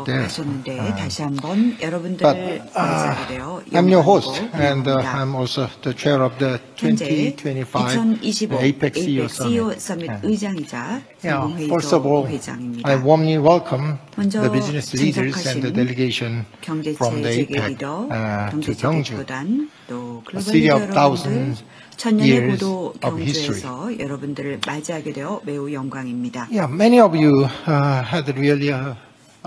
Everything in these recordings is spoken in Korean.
가셨는데 다시 한번 여러분들을 맞이하게 되어 I'm your host, and I'm also the chair of the 2025 APEC CEO Summit. 의장이자 First of all, 회장입니다. I warmly welcome 먼저 the business leaders and the delegation from the 경제체 APEC 리더, to Gyeongju, 경제체계단, 또 a 글로벌 city 리더 of 여러분들, thousands 천년의 years 고도 of history. 경주에서 여러분들을 맞이하게 되어 매우 영광입니다. Yeah, many of you had really a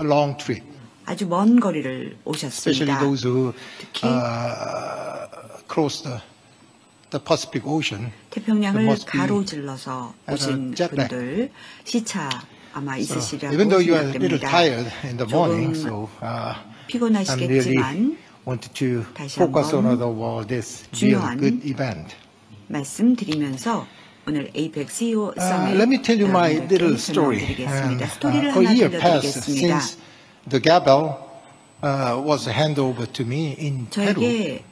long trip, 아주 먼 거리를 especially 오셨습니다. those who 특히 crossed the Pacific Ocean. 태평양을 must be 가로질러서 오신 jet lag. 분들 시차 아마 있으시리라고 Even though you are a little 생각됩니다. tired in the morning, 조금 so I'm really 피곤하시겠지만 wanted to 다시 focus on 한번 this 중요한 real good event. 말씀드리면서 오늘 APEC CEO Summit Let me tell you my little 여러분들께 story. 설명드리겠습니다. 스토리를 A 하나 year passed 들려드리겠습니다. since the gavel was handed over to me in Peru. 저에게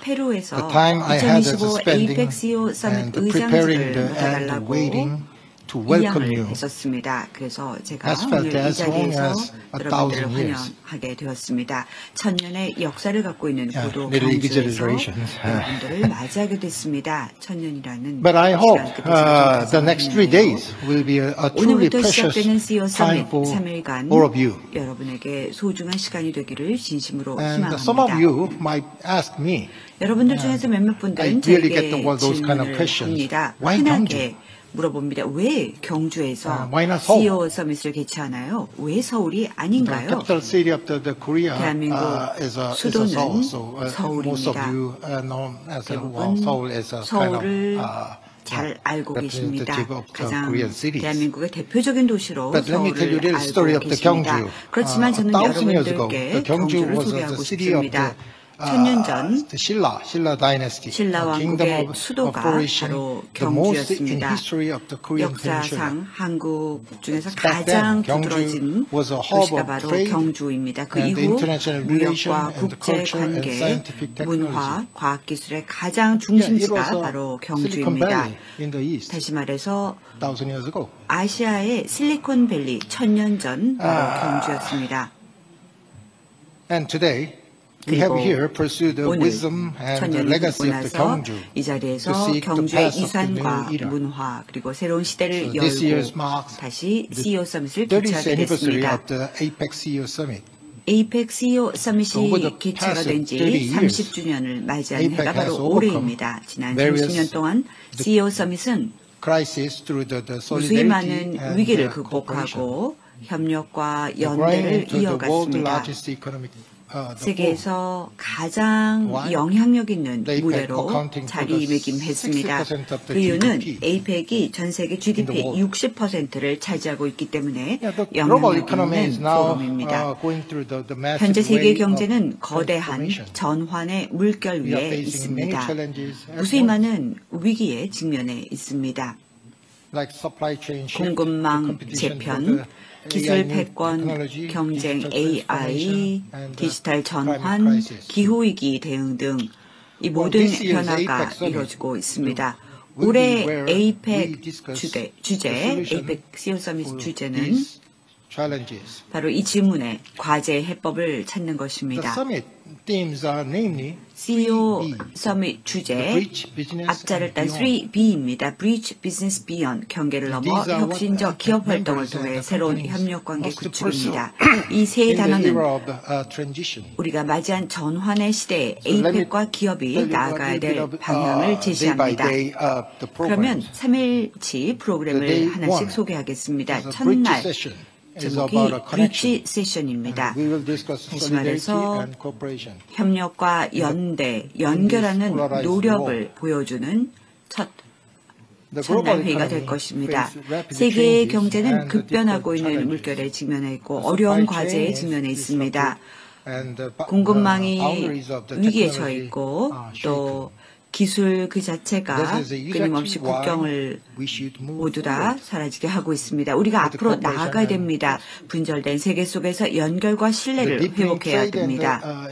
페루에서 The time I had as a 2025 spending APEC CEO Summit and preparing 의장직을 and 받아달라고 waiting to welcome 이양을 you 했었습니다. 그래서 제가 has felt 오늘 이 as long 자리에서 as a 여러분들을 thousand years. 환영하게 되었습니다. 천년의 역사를 갖고 있는 고도 little 경주에서 exaggeration. 여러분들을 맞이하게 됐습니다. 천년이라는 But I hope 시간 끝에 the next 3 days will be a truly 오늘부터 precious 시작되는 CEO time 서밋 for 3일간 all of you. 여러분에게 소중한 시간이 되기를 진심으로 And some of 희망합니다. you might ask me, 여러분들 중에서 몇몇 분들은 I really get 제게 those kind of 질문을 questions. 합니다. Why 흔하게 물어봅니다. 왜 경주에서 Why not Seoul? CEO 서밋을 개최하나요? 왜 서울이 the 아닌가요? capital city of the Korea 대한민국 is a 수도는 Seoul. So most of 서울입니다. you know as 대부분 Seoul as a kind 서울을 of 잘 알고 계십니다. representative of the 가장 Korean cities. 대한민국의 대표적인 도시로 But let me tell you 서울을 the story 알고 of the 계십니다. Gyeongju. 그렇지만 저는 1,000 years ago, 여러분들께 the Gyeongju 경주를 was 소개하고 the city of 싶습니다. the 천년 전 the Shilla dynasty, 신라 a kingdom 왕국의 of 수도가 flourishing, 바로 the most in 경주였습니다. history of the Korean peninsula. 역사상 한국 중에서 Back then, 가장 경주 두드러진 was a hub 도시가 of 바로 trade 경주입니다. 그 and the 이후 international relation 무역과 and the 국제 culture and 관계, scientific technology. 문화, 과학기술의 가장 Yeah, it 중심지가 was 바로 Silicon 경주입니다. Valley in the east, 다시 말해서 1,000 years ago. 아시아의 실리콘밸리 천년 전 바로 경주였습니다. And today, we have here pursued the 오늘 wisdom and the 천년이 legacy 지나고 of the 나서 Gyeongju. 이 자리에서 to seek the 경주의 path of the new 이산과 era. 문화 그리고 새로운 시대를 So this year 열고 marks 다시 CEO 서밋을 30th 개최하게 anniversary 됐습니다. of the APEC CEO Summit. APEC CEO Over 서밋이 the 개최가 past 된 지 30 years, 30주년을 맞이하는 APEC 해가 바로 has overcome 올해입니다. 지난 various 30년 동안 CEO 서밋은 Crisis through the 무수히 solidarity 많은 and 위기를 the cooperation. 극복하고 협력과 Growing 연대를 into the world 이어갔습니다. largest economic the 세계에서 가장 Why? 영향력 있는 The APEC 무대로 accounting for the 자리매김했습니다. 60% of the 그 이유는 GDP APEC이 전 세계 GDP의 world. 60%를 차지하고 있기 때문에 Yeah, the global 영향력 economy is 있는 now 포럼입니다. going through the massive 현재 세계 wave of 경제는 거대한 transformation. 전환의 물결 We are 위에 facing many 있습니다. challenges at 무수히 once, 많은 위기에 직면해 있습니다. like supply chain shift, 공급망 the competition 재편, for the 기술 AI new 패권, technology, 경쟁 digital AI, transformation, and 디지털 climate 전환, crisis. 기후위기 대응 등 이 모든 this year's 변화가 APEC summit 이루어지고 있습니다. will 올해 be where we APEC discuss 주제, the solution APEC CEO 서밋 for 주제는 these challenges. 바로 이 질문에 과제 해법을 찾는 The 것입니다. summit themes are namely CEO 3B, 서밋 주제 Bridge Business 앞자를 딴 and Beyond. 3B입니다. Bridge Business Beyond 경계를 넘어 These are what 혁신적 기업 활동을 members and 통해 the 새로운 companies 협력 관계 must 구축입니다. pursue 이 세 in the 단어는 era of transition. 우리가 맞이한 전환의 시대에 So let me APEC과 기업이 tell you a 나아가야 little bit 될 of, 방향을 day by 제시합니다. day of the 그러면 programs. 3일치 The 프로그램을 day 하나씩 one 소개하겠습니다. is a bridge 첫날 session. is 제목이 about a connection. 브릿지 세션입니다. We will discuss 다시 solidarity 말해서 and cooperation. 협력과 연대, 연결하는 polarized 노력을 world. 보여주는 The 첫날 global 회의가 될 economy 것입니다. faces rapid 세계의 changes 경제는 and 급변하고 있는 difficult 물결에 직면해 있고 The 어려운 supply 과제에 chain 직면해 is 있습니다. disrupted and the 공급망이 boundaries of the 위기에 처해 technology 있고 are shaken. 또 기술 그 자체가 끊임없이 국경을 모두 다 사라지게 하고 있습니다. 우리가 앞으로 나아가야 됩니다. 분절된 세계 속에서 연결과 신뢰를 회복해야 됩니다.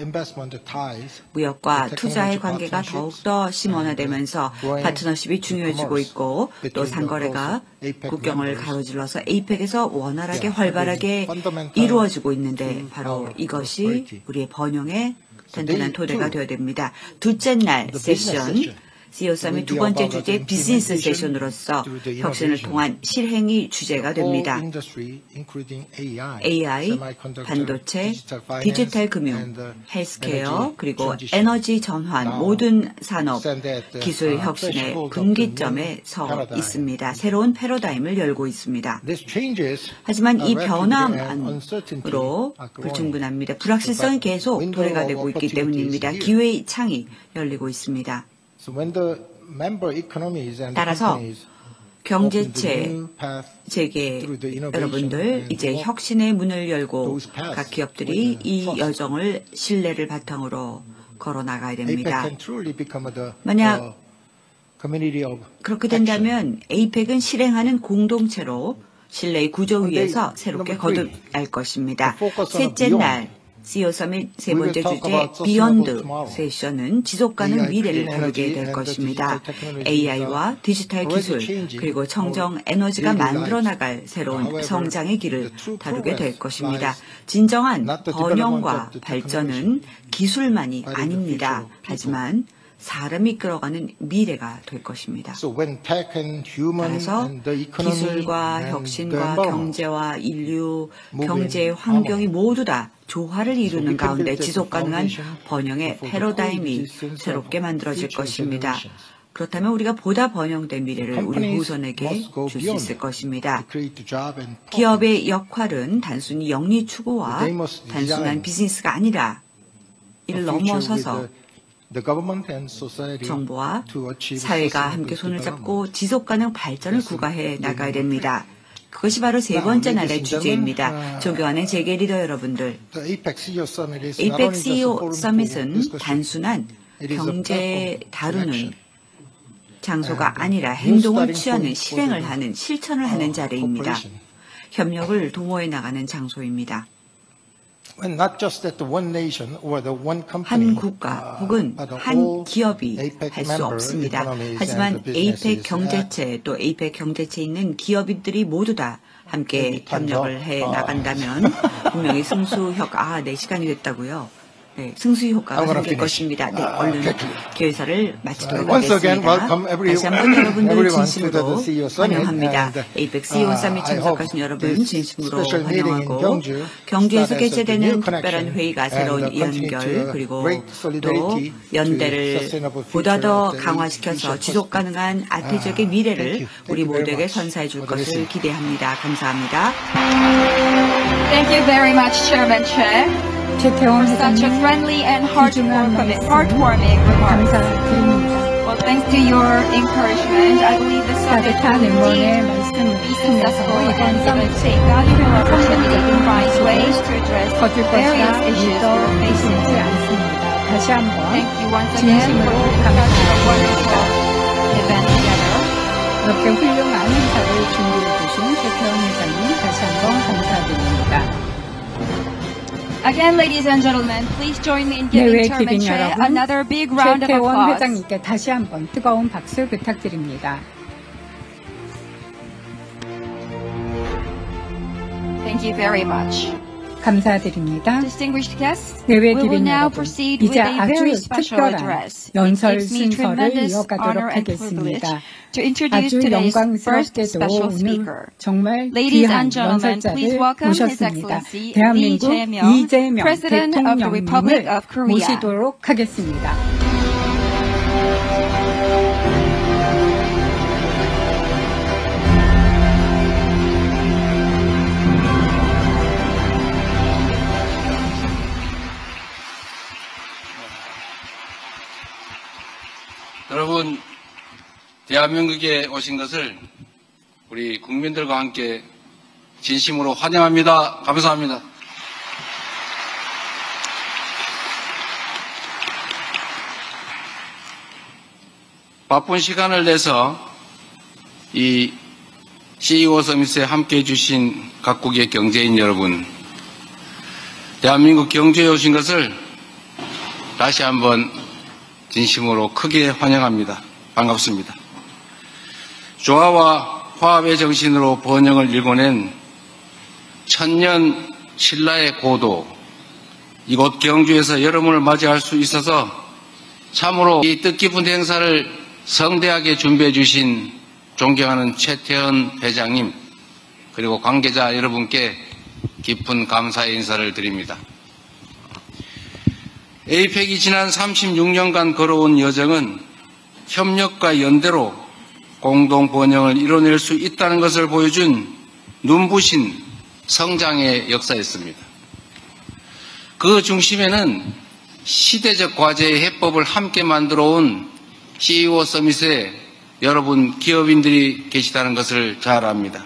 무역과 투자의 관계가 더욱더 심원화되면서 파트너십이 중요해지고 있고 또 상거래가 국경을 가로질러서 에이펙에서 원활하게 활발하게 이루어지고 있는데 바로 이것이 우리의 번영의 튼튼한 토대가 되어야 됩니다. 둘째 날 세션, CEO 서밋 두 번째 주제 비즈니스 세션으로서 혁신을 통한 실행이 주제가 됩니다. AI, 반도체, 디지털 금융, 헬스케어, 그리고 에너지 전환 모든 산업 기술 혁신의 분기점에 서 있습니다. 새로운 패러다임을 열고 있습니다. 하지만 이 변화만으로 불충분합니다. 불확실성이 계속 도래가 되고 있기 때문입니다. 기회의 창이 열리고 있습니다. 따라서 경제체 재계 여러분들 이제 혁신의 문을 열고 각 기업들이 이 여정을 신뢰를 바탕으로 걸어 나가야 됩니다. 만약 그렇게 된다면 에이펙은 실행하는 공동체로 신뢰의 구조 위에서 새롭게 거듭날 것입니다. 셋째 날 CEO 서밋 세 번째 주제 비욘드 세션은 지속가능 미래를 다루게 될 것입니다. AI와 디지털 기술 그리고 청정 에너지가 만들어 나갈 새로운 성장의 길을 다루게 될 것입니다. 진정한 번영과 발전은 기술만이 아닙니다. 하지만 사람이 이끌어가는 미래가 될 것입니다. 따라서 기술과 혁신과 경제와 인류, 경제의 환경이 모두 다 조화를 이루는 가운데 지속가능한 번영의 패러다임이 새롭게 만들어질 것입니다. 그렇다면 우리가 보다 번영된 미래를 우리 후손에게 줄 수 있을 것입니다. 기업의 역할은 단순히 영리 추구와 단순한 비즈니스가 아니라 이를 넘어서서 정부와 사회가 함께 손을 잡고 지속가능 발전을 구가해 나가야 됩니다. 그것이 바로 세 번째 날의 주제입니다. 존경하는 재계 리더 여러분들, 에이펙 CEO 서밋은 단순한 경제 다루는 장소가 아니라 행동을 취하는 실행을 하는 실천을 하는 자리입니다. 협력을 도모해 나가는 장소입니다. 한 국가 혹은 한 기업이 할 수 없습니다. 하지만 에이펙 경제체 또 에이펙 경제체에 있는 기업인들이 모두 다 함께 협력을 해 나간다면 분명히 승수 효과, 네, 시간이 됐다고요. 네, 승수 효과가 생길 것입니다. 네, 얼른 기회사를 마치도록 하겠습니다. 다시 한번 여러분들 진심으로 환영합니다. 에이펙 CEO 서밋 참석하신 여러분 진심으로 환영하고 경주에서 개최되는 특별한 회의가 새로운 연결 그리고 또 연대를 보다 더 강화시켜서 지속가능한 아태지역의 미래를 우리 모두에게 선사해 줄 것을 기대합니다. 감사합니다. Thank you very much, Chairman Che. 최태원 Such a friendly and heartwarming remarks. Well, thanks to your encouragement, I believe the summit will indeed be successful and will take valuable opportunity to find ways to address various issues we're facing. 다시 한번 Thank you once again for such a wonderful event together. 이렇게 훌륭한 행사를 준비해 주신 최태원 회장님 다시 한번 감사드립니다. Again, ladies and gentlemen, please join me in giving Chairman Che another big round of 최태원 applause. 회장님께 다시 한번 뜨거운 박수 부탁드립니다. Thank you very much. 감사드립니다. Distinguished guests, 예외 we will 드린 now 여러분, proceed with 이제 a very 아주 special 특별한 address. It 연설 gives me 순서를 tremendous 이어가도록 honor and privilege 하겠습니다. to introduce 아주 today's first 영광스럽게도 special 오늘 speaker. 정말 Ladies 귀한 and gentlemen, please 연설자를 welcome His 모셨습니다. Excellency Lee 대한민국 Jae-myung, 이재명 President of the Republic 대통령님을 of Korea. 모시도록 하겠습니다. 여러분, 대한민국에 오신 것을 우리 국민들과 함께 진심으로 환영합니다. 감사합니다. 바쁜 시간을 내서 이 CEO 서밋에 함께해 주신 각국의 경제인 여러분, 대한민국 경주에 오신 것을 다시 한번 진심으로 크게 환영합니다. 반갑습니다. 조화와 화합의 정신으로 번영을 일궈낸 천년 신라의 고도, 이곳 경주에서 여러분을 맞이할 수 있어서 참으로 이 뜻깊은 행사를 성대하게 준비해 주신 존경하는 최태원 회장님, 그리고 관계자 여러분께 깊은 감사의 인사를 드립니다. 에이펙이 지난 36년간 걸어온 여정은 협력과 연대로 공동 번영을 이뤄낼 수 있다는 것을 보여준 눈부신 성장의 역사였습니다. 그 중심에는 시대적 과제의 해법을 함께 만들어온 CEO 서밋에 여러분 기업인들이 계시다는 것을 잘 압니다.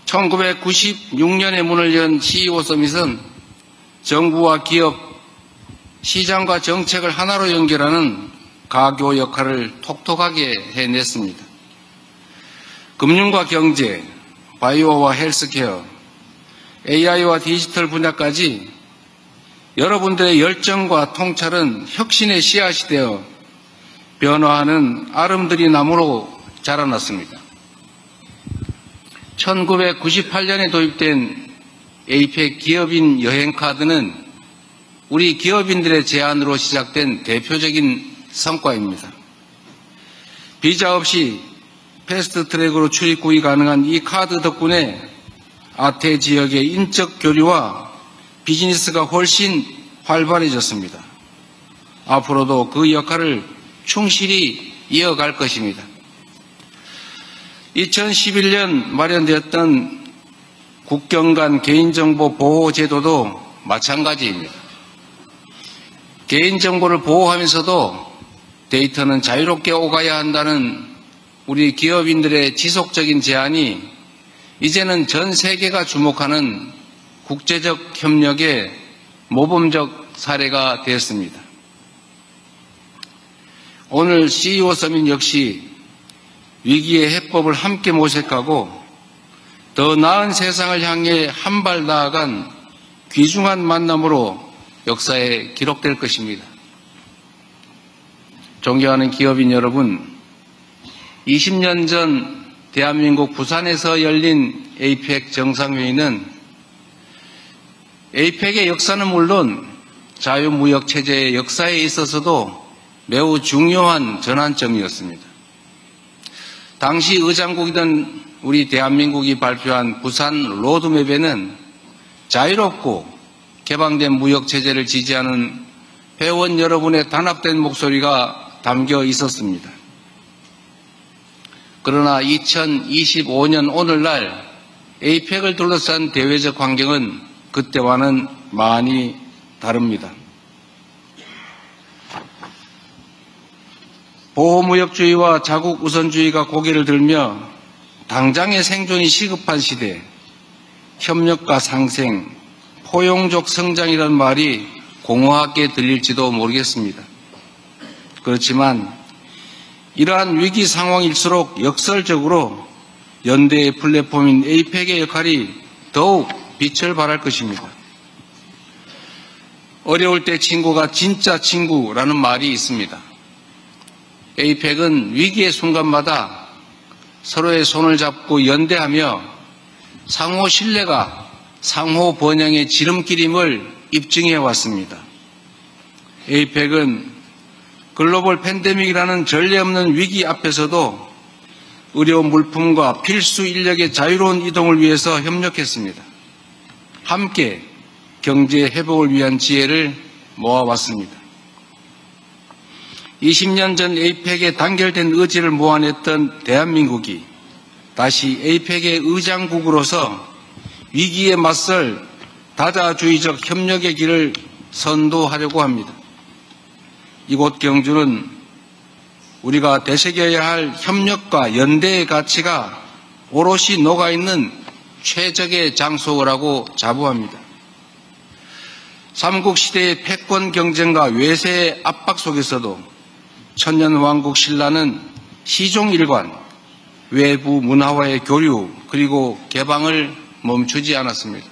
1996년에 문을 연 CEO 서밋은 정부와 기업, 시장과 정책을 하나로 연결하는 가교 역할을 톡톡하게 해냈습니다. 금융과 경제, 바이오와 헬스케어, AI와 디지털 분야까지 여러분들의 열정과 통찰은 혁신의 씨앗이 되어 변화하는 아름드리 나무로 자라났습니다. 1998년에 도입된 에이펙 기업인 여행카드는 우리 기업인들의 제안으로 시작된 대표적인 성과입니다. 비자 없이 패스트트랙으로 출입국이 가능한 이 카드 덕분에 아태 지역의 인적 교류와 비즈니스가 훨씬 활발해졌습니다. 앞으로도 그 역할을 충실히 이어갈 것입니다. 2011년 마련되었던 국경 간 개인정보 보호 제도도 마찬가지입니다. 개인정보를 보호하면서도 데이터는 자유롭게 오가야 한다는 우리 기업인들의 지속적인 제안이 이제는 전 세계가 주목하는 국제적 협력의 모범적 사례가 되었습니다. 오늘 CEO 서밋 역시 위기의 해법을 함께 모색하고 더 나은 세상을 향해 한 발 나아간 귀중한 만남으로 역사에 기록될 것입니다. 존경하는 기업인 여러분, 20년 전 대한민국 부산에서 열린 에이펙 정상회의는 에이펙의 역사는 물론 자유무역 체제의 역사에 있어서도 매우 중요한 전환점이었습니다. 당시 의장국이던 우리 대한민국이 발표한 부산 로드맵에는 자유롭고 개방된 무역체제를 지지하는 회원 여러분의 단합된 목소리가 담겨 있었습니다. 그러나 2025년 오늘날 에이펙을 둘러싼 대외적 환경은 그때와는 많이 다릅니다. 보호무역주의와 자국 우선주의가 고개를 들며 당장의 생존이 시급한 시대, 협력과 상생, 포용적 성장이라는 말이 공허하게 들릴지도 모르겠습니다. 그렇지만 이러한 위기 상황일수록 역설적으로 연대의 플랫폼인 에이펙의 역할이 더욱 빛을 발할 것입니다. 어려울 때 친구가 진짜 친구라는 말이 있습니다. 에이펙은 위기의 순간마다 서로의 손을 잡고 연대하며 상호 신뢰가 상호 번영의 지름길임을 입증해 왔습니다. 에이펙은 글로벌 팬데믹이라는 전례 없는 위기 앞에서도 의료 물품과 필수 인력의 자유로운 이동을 위해서 협력했습니다. 함께 경제 회복을 위한 지혜를 모아왔습니다. 20년 전 에이펙에 단결된 의지를 모아냈던 대한민국이 다시 에이펙의 의장국으로서 위기에 맞설 다자주의적 협력의 길을 선도하려고 합니다. 이곳 경주는 우리가 되새겨야 할 협력과 연대의 가치가 오롯이 녹아있는 최적의 장소라고 자부합니다. 삼국시대의 패권 경쟁과 외세의 압박 속에서도 천년왕국 신라는 시종일관 외부 문화와의 교류 그리고 개방을 멈추지 않았습니다.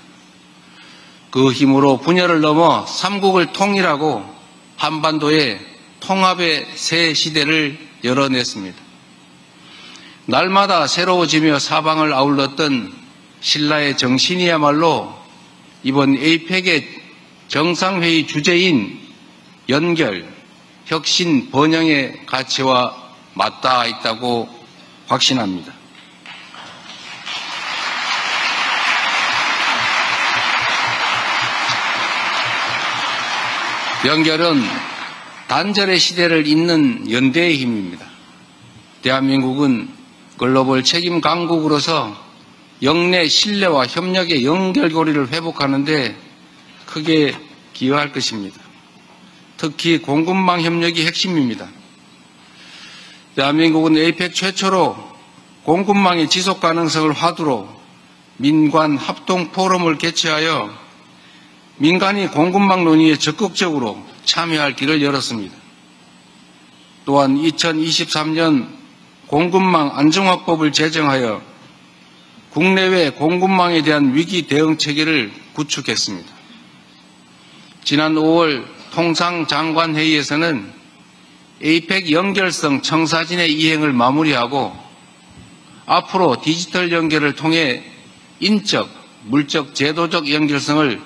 그 힘으로 분열을 넘어 삼국을 통일하고 한반도의 통합의 새 시대를 열어냈습니다. 날마다 새로워지며 사방을 아울렀던 신라의 정신이야말로 이번 에이펙의 정상회의 주제인 연결, 혁신, 번영의 가치와 맞닿아 있다고 확신합니다. 연결은 단절의 시대를 잇는 연대의 힘입니다. 대한민국은 글로벌 책임 강국으로서 영내 신뢰와 협력의 연결고리를 회복하는 데 크게 기여할 것입니다. 특히 공급망 협력이 핵심입니다. 대한민국은 에이펙 최초로 공급망의 지속 가능성을 화두로 민관 합동 포럼을 개최하여 민간이 공급망 논의에 적극적으로 참여할 길을 열었습니다. 또한 2023년 공급망 안정화법을 제정하여 국내외 공급망에 대한 위기 대응 체계를 구축했습니다. 지난 5월 통상장관회의에서는 에이펙 연결성 청사진의 이행을 마무리하고 앞으로 디지털 연결을 통해 인적, 물적, 제도적 연결성을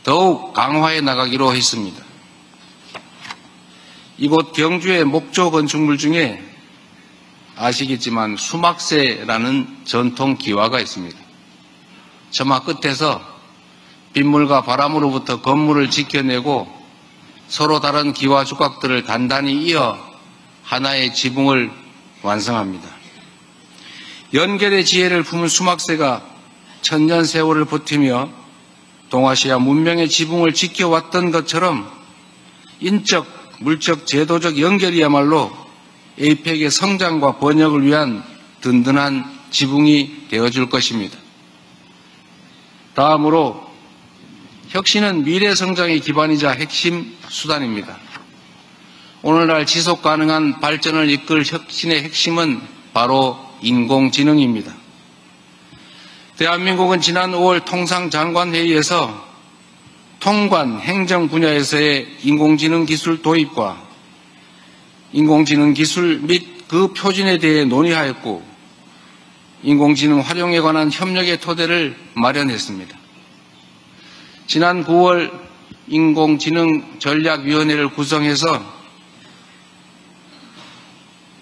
더욱 강화해 나가기로 했습니다. 이곳 경주의 목조 건축물 중에 아시겠지만 수막새라는 전통 기와가 있습니다. 점화 끝에서 빗물과 바람으로부터 건물을 지켜내고 서로 다른 기와 조각들을 단단히 이어 하나의 지붕을 완성합니다. 연결의 지혜를 품은 수막새가 천년 세월을 버티며 동아시아 문명의 지붕을 지켜왔던 것처럼 인적, 물적, 제도적 연결이야말로 에이펙의 성장과 번역을 위한 든든한 지붕이 되어줄 것입니다. 다음으로 혁신은 미래 성장의 기반이자 핵심 수단입니다. 오늘날 지속 가능한 발전을 이끌 혁신의 핵심은 바로 인공지능입니다. 대한민국은 지난 5월 통상장관회의에서 통관, 행정 분야에서의 인공지능 기술 도입과 인공지능 기술 및 그 표준에 대해 논의하였고 인공지능 활용에 관한 협력의 토대를 마련했습니다. 지난 9월 인공지능전략위원회를 구성해서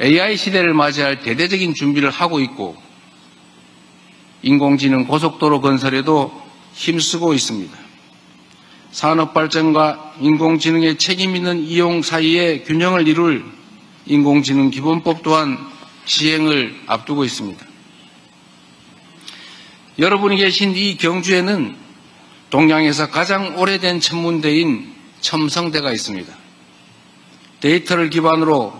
AI 시대를 맞이할 대대적인 준비를 하고 있고 인공지능 고속도로 건설에도 힘쓰고 있습니다. 산업발전과 인공지능의 책임있는 이용 사이의 균형을 이룰 인공지능 기본법 또한 시행을 앞두고 있습니다. 여러분이 계신 이 경주에는 동양에서 가장 오래된 천문대인 첨성대가 있습니다. 데이터를 기반으로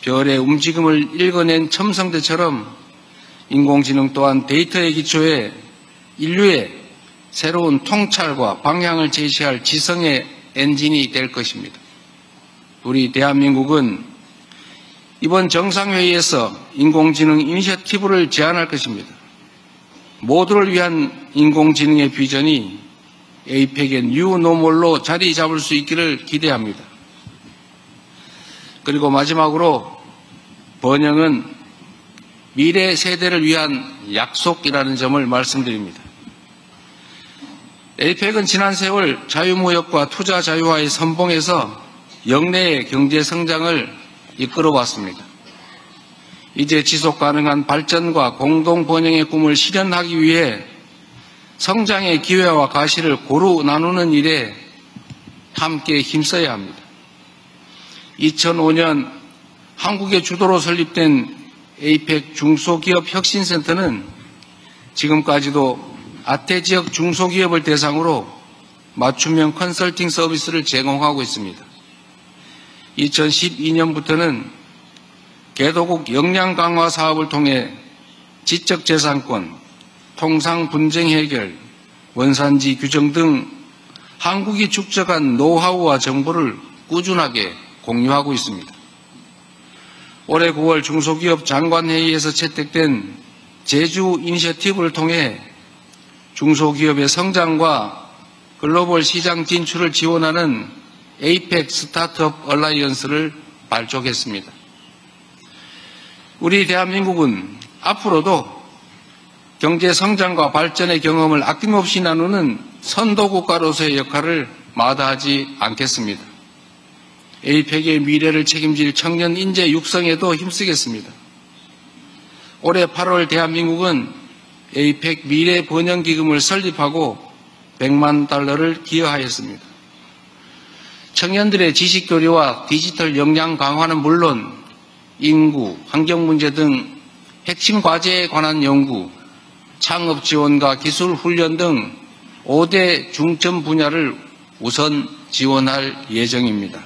별의 움직임을 읽어낸 첨성대처럼 인공지능 또한 데이터의 기초에 인류의 새로운 통찰과 방향을 제시할 지성의 엔진이 될 것입니다. 우리 대한민국은 이번 정상회의에서 인공지능 이니셔티브를 제안할 것입니다. 모두를 위한 인공지능의 비전이 에이펙의 뉴노멀로 자리 잡을 수 있기를 기대합니다. 그리고 마지막으로 번영은 미래 세대를 위한 약속이라는 점을 말씀드립니다. 에이펙은 지난 세월 자유무역과 투자 자유화의 선봉에서 역내의 경제 성장을 이끌어왔습니다. 이제 지속 가능한 발전과 공동 번영의 꿈을 실현하기 위해 성장의 기회와 가시를 고루 나누는 일에 함께 힘써야 합니다. 2005년 한국의 주도로 설립된 에이펙 중소기업 혁신센터는 지금까지도 아태 지역 중소기업을 대상으로 맞춤형 컨설팅 서비스를 제공하고 있습니다. 2012년부터는 개도국 역량 강화 사업을 통해 지적재산권, 통상 분쟁 해결, 원산지 규정 등 한국이 축적한 노하우와 정보를 꾸준하게 공유하고 있습니다. 올해 9월 중소기업 장관회의에서 채택된 제주 이니셔티브를 통해 중소기업의 성장과 글로벌 시장 진출을 지원하는 APEC 스타트업 얼라이언스를 발족했습니다. 우리 대한민국은 앞으로도 경제 성장과 발전의 경험을 아낌없이 나누는 선도국가로서의 역할을 마다하지 않겠습니다. APEC의 미래를 책임질 청년 인재 육성에도 힘쓰겠습니다. 올해 8월 대한민국은 APEC 미래 번영기금을 설립하고 100만 달러를 기여하였습니다. 청년들의 지식 교류와 디지털 역량 강화는 물론 인구, 환경 문제 등 핵심 과제에 관한 연구, 창업 지원과 기술 훈련 등 5대 중점 분야를 우선 지원할 예정입니다.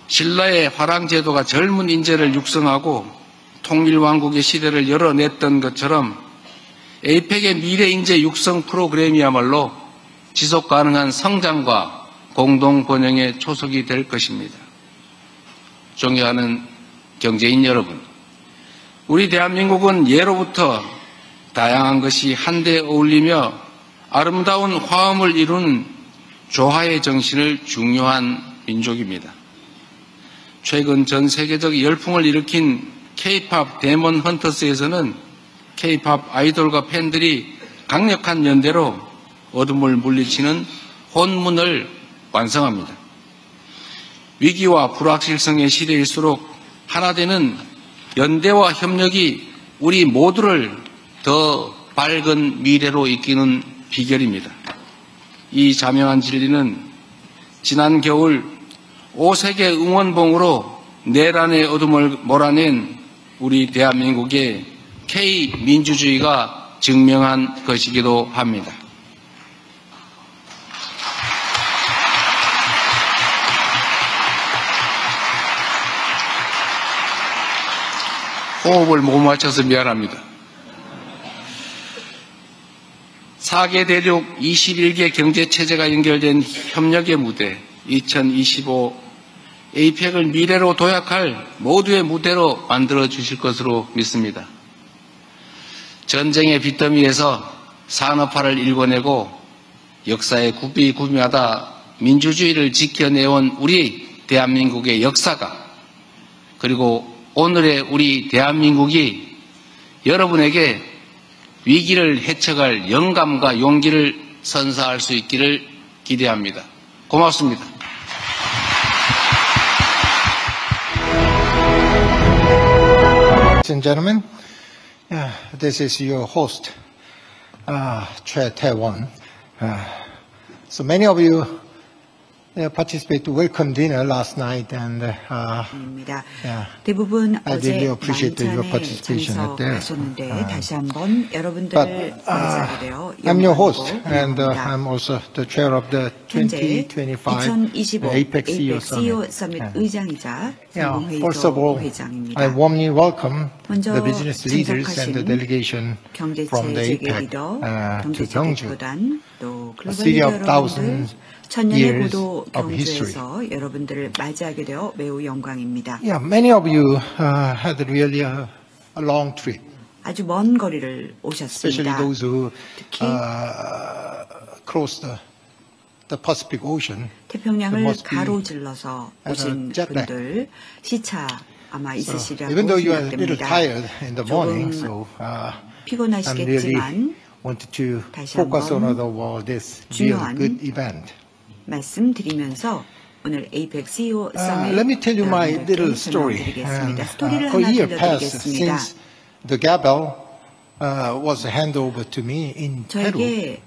신라의 화랑제도가 젊은 인재를 육성하고 통일왕국의 시대를 열어냈던 것처럼 APEC의 미래 인재 육성 프로그램이야말로 지속 가능한 성장과 공동 번영의 초석이 될 것입니다. 존경하는 경제인 여러분, 우리 대한민국은 예로부터 다양한 것이 한데 어울리며 아름다운 화음을 이루는 조화의 정신을 중요한 민족입니다. 최근 전 세계적 열풍을 일으킨 K-POP 데몬 헌터스에서는 K-POP 아이돌과 팬들이 강력한 연대로 어둠을 물리치는 혼문을 완성합니다. 위기와 불확실성의 시대일수록 하나 되는 연대와 협력이 우리 모두를 더 밝은 미래로 이끄는 비결입니다. 이 자명한 진리는 지난 겨울 5세계 응원봉으로 내란의 어둠을 몰아낸 우리 대한민국의 K민주주의가 증명한 것이기도 합니다. 호흡을 못 맞춰서 미안합니다. 4개 대륙 21개 경제체제가 연결된 협력의 무대 2025 APEC을 미래로 도약할 모두의 무대로 만들어 주실 것으로 믿습니다. 전쟁의 빚더미에서 산업화를 일궈내고 역사의 구비구비마다 민주주의를 지켜내온 우리 대한민국의 역사가 그리고 오늘의 우리 대한민국이 여러분에게 위기를 헤쳐갈 영감과 용기를 선사할 수 있기를 기대합니다. 고맙습니다. Ladies and gentlemen, this is your host, Choi Tae-won. So many of you participated to welcome dinner last night, and 대부분 I 어제 really appreciated your 만찬에 participation at there. 참석하셨는데 다시 한번 여러분들을 맞이하게 되어 I'm your host, 영광이고 and 기쁩니다. I'm also the chair of the 현재 2025 APEC CEO CEO Summit. 서밋 의장이자 First of all, 상봉회의소 회장입니다. I warmly welcome 먼저 the business leaders and the delegation from 경제체 the 재계 APEC 리더, to 경제체 Gyeongju, 대표단, 또 글로벌 city 리더 of 여러분들, thousands 천년의 years 고도 of history. 경주에서 여러분들을 맞이하게 되어 매우 영광입니다. Yeah, many of you had really a long trip, 아주 먼 거리를 especially 오셨습니다. those who 특히 crossed the Pacific Ocean. 태평양을 must be 가로질러서 오신 jet lag. 분들 시차 아마 있으시리라고 Even though you are a little 생각됩니다. tired in the morning, 조금 so I'm really 피곤하시겠지만 wanted to 다시 focus on 한번 this really 중요한 good event. 말씀드리면서 오늘 APEC CEO 서밋 Let me tell you my little 여러분들께 story. 설명드리겠습니다. 스토리를 A 하나 year passed 들려드리겠습니다. since the gavel was handed over to me in Peru. 저에게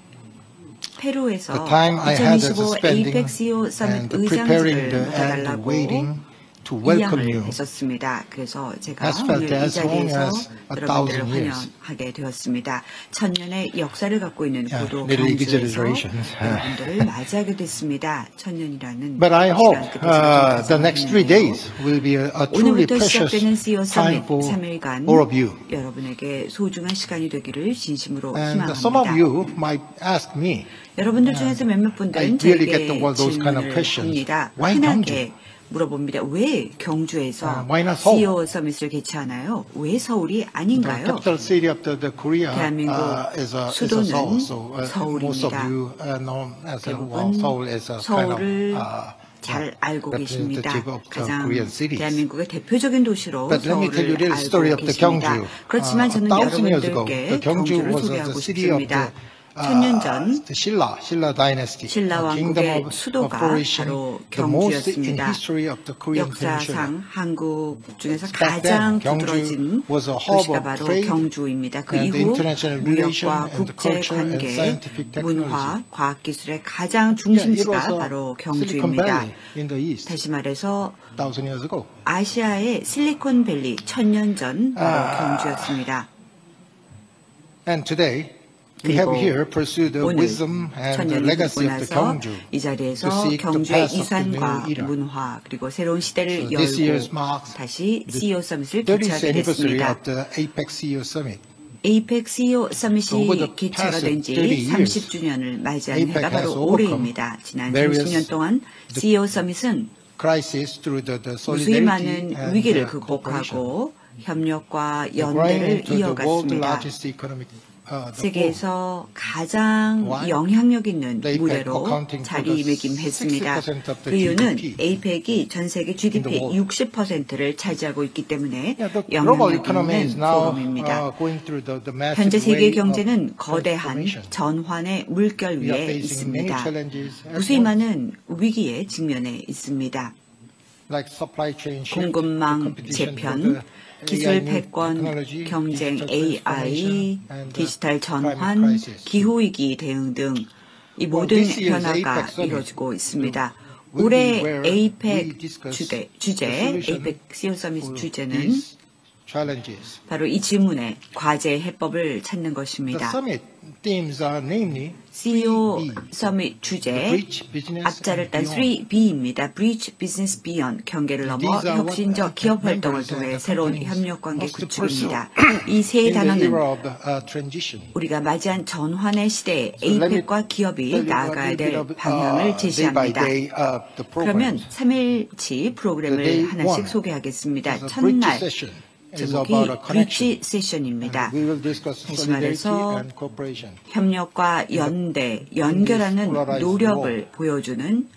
페루에서 The time I had as a 2025 spending APEC CEO 서밋 and preparing 의장직을 and 받아달라고 waiting to welcome 이양을 you 했었습니다. 그래서 제가 has 오늘 felt 이 as long 자리에서 as a 여러분들을 thousand years. 환영하게 되었습니다. 천년의 역사를 갖고 있는 고도 little 경주에서 exaggeration. 여러분들을 맞이하게 됐습니다. 천년이라는 But I hope 시간 끝에 the next 3 days will be a truly 오늘부터 precious 시작되는 CEO time 서밋 for 3일간 all of you. 여러분에게 소중한 시간이 되기를 진심으로 And some of 희망합니다. you might ask me, 여러분들 중에서 몇몇 I 분들은 really get 저에게 those kind of 질문을 questions. 합니다. Why 흔하게 물어봅니다. 왜 경주에서 Why not Seoul? CEO 서밋을 개최하나요? 왜 서울이 아닌가요? capital city of the Korea 대한민국 is 수도는 Seoul. So most of 서울입니다. you know as 대부분 Seoul as a kind 서울을 of 잘 알고 계십니다. representative of the 가장 Korean cities. 대한민국의 대표적인 도시로 But let me tell you 서울을 the story 알고 of the 계십니다. Gyeongju. 그렇지만 저는 1,000 years ago, 여러분들께 the Gyeongju 경주를 was 소개하고 the city of 싶습니다. the 천년 전 the Silla dynasty, 신라 kingdom 왕국의 of 수도가 flourishing, 바로 the most in 경주였습니다. history of the Korean peninsula. 역사상 한국 중에서 Back then, 가장 두드러진 Gyeongju was a hub 도시가 of 바로 trade 경주입니다. 그 and the 이후 international relation 무역과 and the 국제 culture and 관계, scientific technology. 문화, 과학기술의 가장 Yeah, it 중심지가 was 바로 Silicon 경주입니다. Valley in the east, 다시 말해서 1,000 years ago. 아시아의 실리콘밸리 천년 전 바로 경주였습니다. And today, we have 그리고 here pursued the 오늘 wisdom and the 천년이 legacy 지나고 of the 나서 Gyeongju 이 to 자리에서 seek the 경주의 path of the 이산과 new era. 문화 그리고 새로운 시대를 So this year 열고 marks 다시 CEO 서밋을 30th 개최하게 anniversary 됐습니다. of the APEC CEO Summit. APEC CEO Over 서밋이 the 개최가 past 된 지 30 years, 30주년을 맞이하는 APEC 해가 바로 has overcome 올해입니다. 지난 various 30년 동안 CEO 서밋은 Crisis through the 무수히 solidarity 많은 and 위기를 the cooperation. 극복하고 협력과 Growing 연대를 into the world 이어갔습니다. largest economic the 세계에서 가장 Why? 영향력 있는 The APEC 무대로 accounting for the 자리매김했습니다. 60% of the 그 이유는 GDP APEC이 전 세계 GDP in the world. 60%를 차지하고 있기 때문에 Yeah, the global 영향력 economy is 있는 now 포럼입니다. going through the massive 현재 세계 wave of 경제는 거대한 transformation. 전환의 물결 We are 위에 facing many 있습니다. challenges at 무수히 once, 많은 위기에 직면해 있습니다. like supply chain shift, the 공급망 competition for 재편, the 기술 AI new 패권, technology, 경쟁 digital AI, transformation, and 디지털 climate 전환, crisis. 기후위기 대응 등 이 모든 this year's 변화가 APEC summit 이루어지고 있습니다. will 올해 be where we APEC discuss 주제, the solution APEC CEO 서밋 for 주제는 these challenges. 바로 이 질문에 과제 해법을 찾는 The 것입니다. summit themes are namely CEO 3B, 서밋 주제 Bridge Business 앞자를 딴 and Beyond. 3B입니다. Bridge Business Beyond, 경계를 넘어 These are what 혁신적 기업 활동을 members and 통해 the 새로운 companies 협력관계 must 구축입니다. pursue 이 세 in the 단어는 era of transition. 우리가 맞이한 전환의 시대에 So let me APEC과 기업이 tell you a 나아가야 little bit 될 of, 방향을 day by 제시합니다. day of the 그러면 programs. 3일치 The 프로그램을 day 하나씩 one 소개하겠습니다. is a bridge 첫날 session. is 제목이 about a connection. 브릿지 세션입니다. We will discuss 다시 solidarity 말해서 and cooperation. 협력과 연대, 연결하는 polarized 노력을 world. 보여주는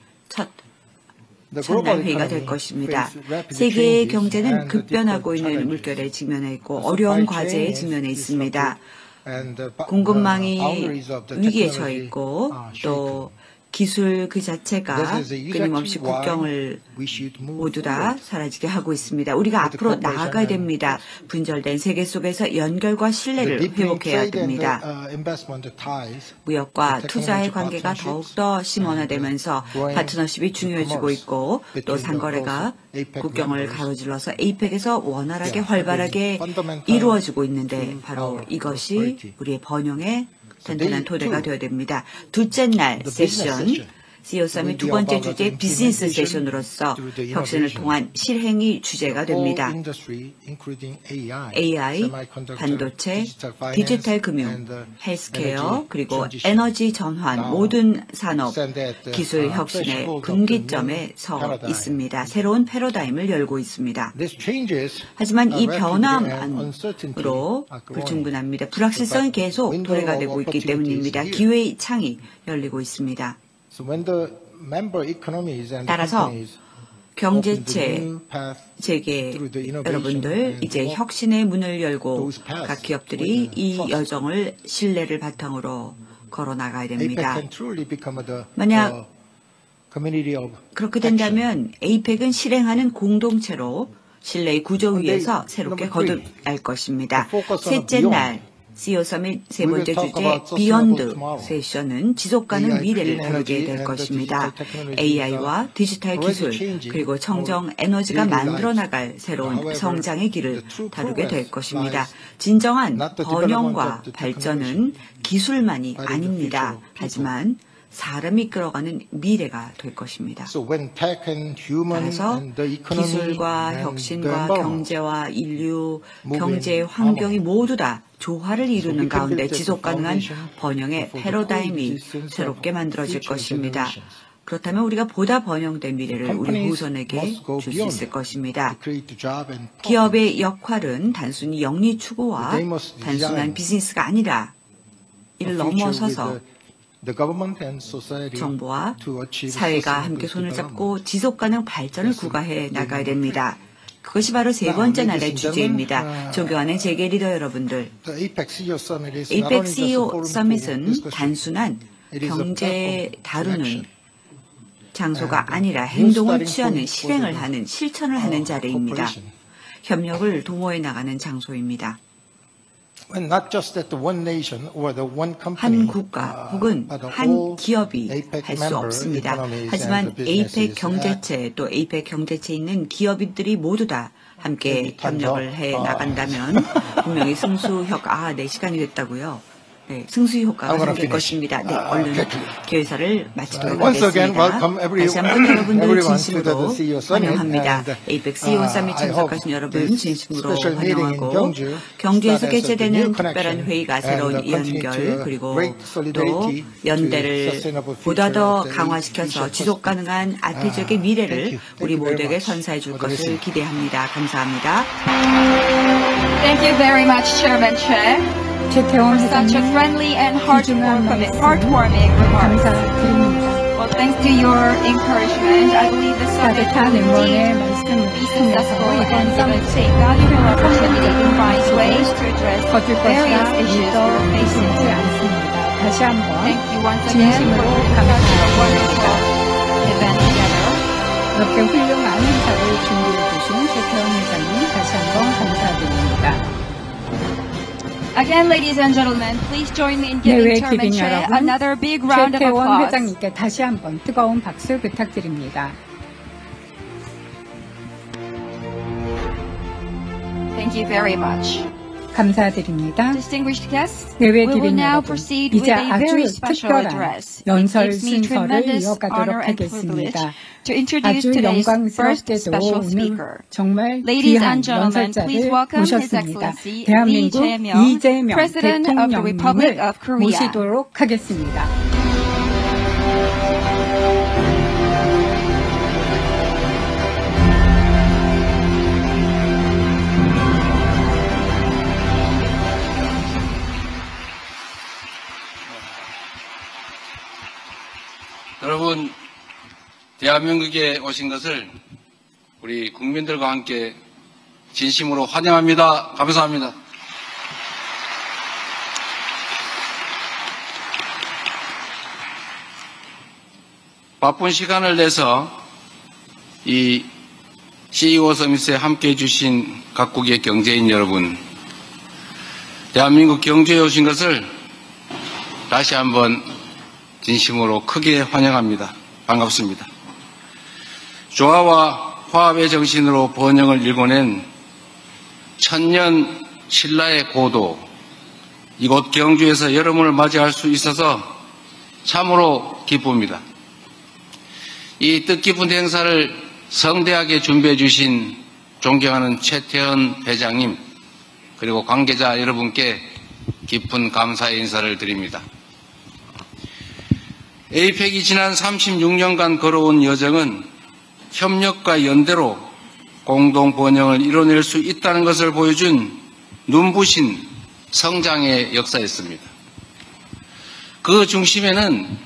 The global 첫날 회의가 될 economy 것입니다. faces rapid 세계의 changes 경제는 and 급변하고 difficult 있는 challenges. 물결에 직면해 있고 The 어려운 supply 과제에 chain 직면해 is 있습니다. disrupted and the 공급망이 boundaries of the 위기에 처해 technology 있고 are shaken. 또 기술 그 자체가 This is 끊임없이 exactly why 국경을 we should move 모두 다 forward. 사라지게 하고 있습니다. 우리가 With the 앞으로 cooperation 나아가야 and 됩니다. 분절된 세계 속에서 연결과 The 신뢰를 deepening 회복해야 trade and 됩니다. the investment ties 무역과 the 투자의 technology 관계가 partnerships 더욱더 심원화되면서 growing 파트너십이 중요해지고 있고 또 between the 상거래가 APEC 국경을 members. 가로질러서 APEC에서 원활하게 Yeah, 활발하게 fundamental 이루어지고 있는데 to 바로 our 이것이 prosperity. 우리의 번영의 So 든든한 day 토대가 two, 되어야 됩니다. 둘째 날 the business 세션 session CEO 서밋 will 두 be 번째 about 주제 the 비즈니스 implementation 세션으로서 through the 혁신을 innovation. 통한 실행이 주제가 all 됩니다. industry, including AI, semiconductor, 반도체, digital finance, 디지털 금융, and the 헬스케어, energy 그리고 transition. 에너지 전환, Now, 모든 산업, stand at the 기술 혁신의 threshold of the 분기점에 new 서 paradigm. 있습니다. 새로운 패러다임을 열고 있습니다. These changes 하지만 이 are rapid and 변화만으로 uncertainty are growing. 불충분합니다. 불확실성이 계속 window 도래가 of 되고 있기 opportunity 때문입니다. is here. 기회의 창이 열리고 있습니다. So when the member economies and 따라서 companies 경제체 재계 여러분들 이제 혁신의 문을 열고 각 기업들이 이 여정을 신뢰를 바탕으로 걸어 나가야 됩니다. 만약 그렇게 된다면 APEC은 실행하는 공동체로 신뢰의 구조 위에서 새롭게 거듭날 것입니다. 셋째 날 CEO 서밋 세 번째 주제 비욘드 세션은 지속가능 미래를 다루게 될 것입니다. AI와 디지털 기술 그리고 청정 에너지가 만들어 나갈 새로운 성장의 길을 다루게 될 것입니다. 진정한 번영과 발전은 기술만이 아닙니다. 하지만 사람이 이끌어가는 미래가 될 것입니다. 따라서 기술과 혁신과 경제와 인류, 경제 환경이 모두 다 조화를 이루는 가운데 지속가능한 번영의 패러다임이 새롭게 만들어질 것입니다. 그렇다면 우리가 보다 번영된 미래를 우리 후손에게 줄 수 있을 것입니다. 기업의 역할은 단순히 영리 추구와 단순한 비즈니스가 아니라 이를 넘어서서 정부와 사회가 함께 손을 잡고 지속가능 발전을 구가해 나가야 됩니다. 그것이 바로 세 번째 날의 주제입니다. 존경하는 재계 리더 여러분들, APEC CEO 서밋은 단순한 경제 다루는 장소가 아니라 행동을 취하는, 실행을 하는, 실천을 하는 자리입니다. 협력을 도모해 나가는 장소입니다. 한 국가 혹은 한 기업이 할 수 없습니다. 하지만 APEC 경제체 또 APEC 경제체에 있는 기업인들이 모두 다 함께 협력을 해 나간다면 분명히 승수 효과, 네, 시간이 됐다고요. 네, 승수 효과가 생길 것입니다. 네, 얼른 개회사를 마치도록 하겠습니다. 다시 한번 여러분들 진심으로 환영합니다. APEC CEO 서밋 참석하신 여러분 진심으로 환영하고 경주에서 개최되는 특별한 회의가 새로운 연결 그리고 또 연대를 보다 더 강화시켜서 지속가능한 아태지역의 미래를 우리 모두에게 선사해 줄 것을 기대합니다. 감사합니다. Thank you very much, Chairman Che. 최태원 Such a 회장님 friendly and 귀중한 말씀 heartwarming remarks. 감사드립니다. Well, thanks to your encouragement, I believe the summit 따뜻한 will 응원의 indeed 말씀을 be 통해서 successful 이번 and 서밋 will take valuable opportunity to find ways to address 거둘 various 것이라 issues we're facing. 믿지 않습니다. 다시 한번 Thank you once again 진심으로 for such a 감사드립니다. wonderful event together. 이렇게 훌륭한 행사를 준비해 주신 최태원 회장님 다시 한번 감사드립니다. Again, ladies and gentlemen, please join me in 내외 giving Chairman 기빈 Che 여러분, another big round of 최태원 applause. 회장님께 다시 한번 뜨거운 박수 부탁드립니다. Thank you very much. 감사드립니다. Distinguished guests, 내외 we will 기빈 now 여러분, proceed with 이제 a very 아주 special 특별한 address. It 연설 gives me 순서를 tremendous 이어가도록 honor and privilege 하겠습니다. to introduce 아주 today's first 영광스럽게도 special 오늘 speaker. 정말 Ladies 귀한 and gentlemen, please 연설자를 welcome His 모셨습니다. Excellency Lee 대한민국 Jae-myung, 이재명 President of the Republic 대통령님을 of Korea. 모시도록 하겠습니다. 여러분, 대한민국에 오신 것을 우리 국민들과 함께 진심으로 환영합니다. 감사합니다. 바쁜 시간을 내서 이 CEO 서밋에 함께해 주신 각국의 경제인 여러분, 대한민국 경주에 오신 것을 다시 한번 진심으로 크게 환영합니다. 반갑습니다. 조화와 화합의 정신으로 번영을 일궈낸 천년 신라의 고도, 이곳 경주에서 여러분을 맞이할 수 있어서 참으로 기쁩니다. 이 뜻깊은 행사를 성대하게 준비해 주신 존경하는 최태원 회장님, 그리고 관계자 여러분께 깊은 감사의 인사를 드립니다. APEC이 지난 36년간 걸어온 여정은 협력과 연대로 공동 번영을 이뤄낼 수 있다는 것을 보여준 눈부신 성장의 역사였습니다. 그 중심에는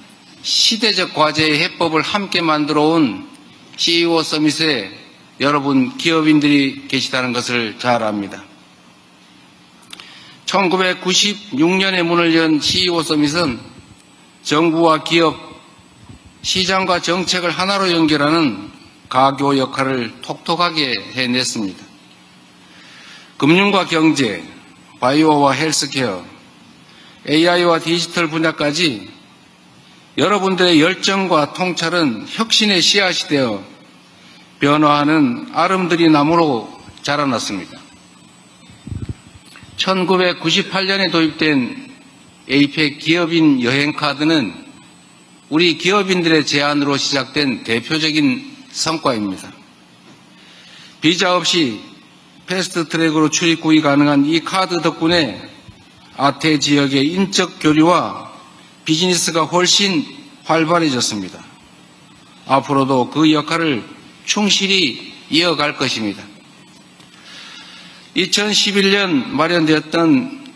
시대적 과제의 해법을 함께 만들어 온 CEO 서밋에 여러분 기업인들이 계시다는 것을 잘 압니다. 1996년에 문을 연 CEO 서밋은 정부와 기업, 시장과 정책을 하나로 연결하는 가교 역할을 톡톡하게 해냈습니다. 금융과 경제, 바이오와 헬스케어, AI와 디지털 분야까지 여러분들의 열정과 통찰은 혁신의 씨앗이 되어 변화하는 아름드리 나무로 자라났습니다. 1998년에 도입된 APEC 기업인 여행카드는 우리 기업인들의 제안으로 시작된 대표적인 성과입니다. 비자 없이 패스트트랙으로 출입국이 가능한 이 카드 덕분에 아태 지역의 인적 교류와 비즈니스가 훨씬 활발해졌습니다. 앞으로도 그 역할을 충실히 이어갈 것입니다. 2011년 마련되었던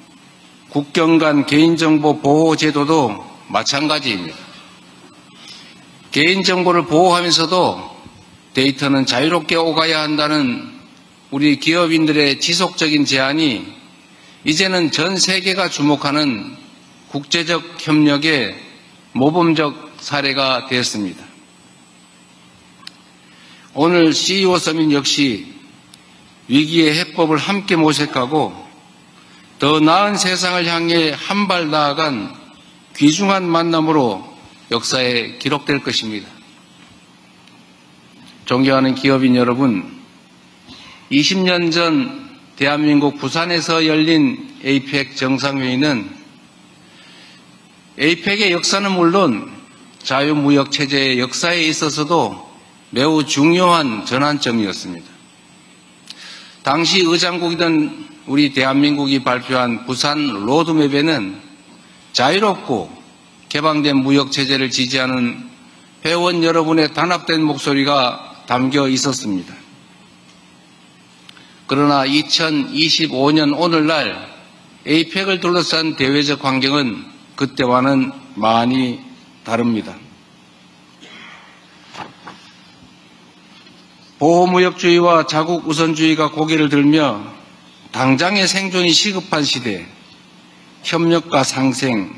국경 간 개인정보 보호 제도도 마찬가지입니다. 개인정보를 보호하면서도 데이터는 자유롭게 오가야 한다는 우리 기업인들의 지속적인 제안이 이제는 전 세계가 주목하는 국제적 협력의 모범적 사례가 되었습니다. 오늘 CEO 서밋 역시 위기의 해법을 함께 모색하고 더 나은 세상을 향해 한 발 나아간 귀중한 만남으로 역사에 기록될 것입니다. 존경하는 기업인 여러분, 20년 전 대한민국 부산에서 열린 에이펙 정상회의는 에이펙의 역사는 물론 자유무역 체제의 역사에 있어서도 매우 중요한 전환점이었습니다. 당시 의장국이던 우리 대한민국이 발표한 부산 로드맵에는 자유롭고 개방된 무역 체제를 지지하는 회원 여러분의 단합된 목소리가 담겨 있었습니다. 그러나 2025년 오늘날 에이펙을 둘러싼 대외적 환경은 그때와는 많이 다릅니다. 보호무역주의와 자국 우선주의가 고개를 들며 당장의 생존이 시급한 시대, 협력과 상생,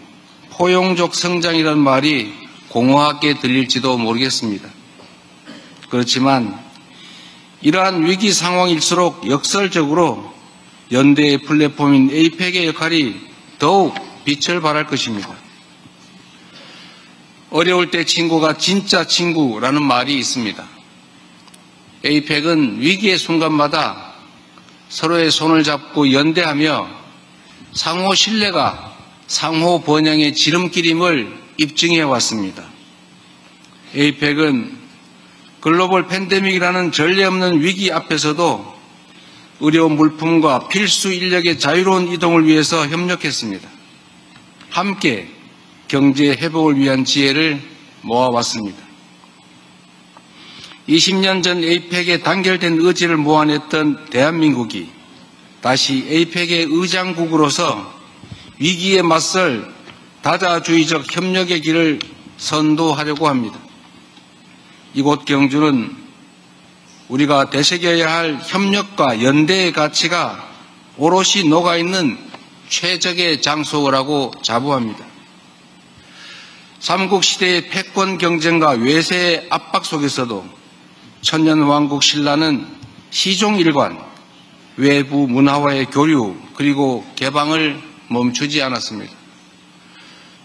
포용적 성장이라는 말이 공허하게 들릴지도 모르겠습니다. 그렇지만 이러한 위기 상황일수록 역설적으로 연대의 플랫폼인 에이펙의 역할이 더욱 빛을 발할 것입니다. 어려울 때 친구가 진짜 친구라는 말이 있습니다. 에이펙은 위기의 순간마다 서로의 손을 잡고 연대하며 상호 신뢰가 상호 번영의 지름길임을 입증해 왔습니다. 에이펙은 글로벌 팬데믹이라는 전례 없는 위기 앞에서도 의료 물품과 필수 인력의 자유로운 이동을 위해서 협력했습니다. 함께 경제 회복을 위한 지혜를 모아왔습니다. 20년 전 에이펙에 단결된 의지를 모아냈던 대한민국이 다시 에이펙의 의장국으로서 위기에 맞설 다자주의적 협력의 길을 선도하려고 합니다. 이곳 경주는 우리가 되새겨야 할 협력과 연대의 가치가 오롯이 녹아있는 최적의 장소라고 자부합니다. 삼국시대의 패권 경쟁과 외세의 압박 속에서도 천년왕국 신라는 시종일관, 외부 문화와의 교류 그리고 개방을 멈추지 않았습니다.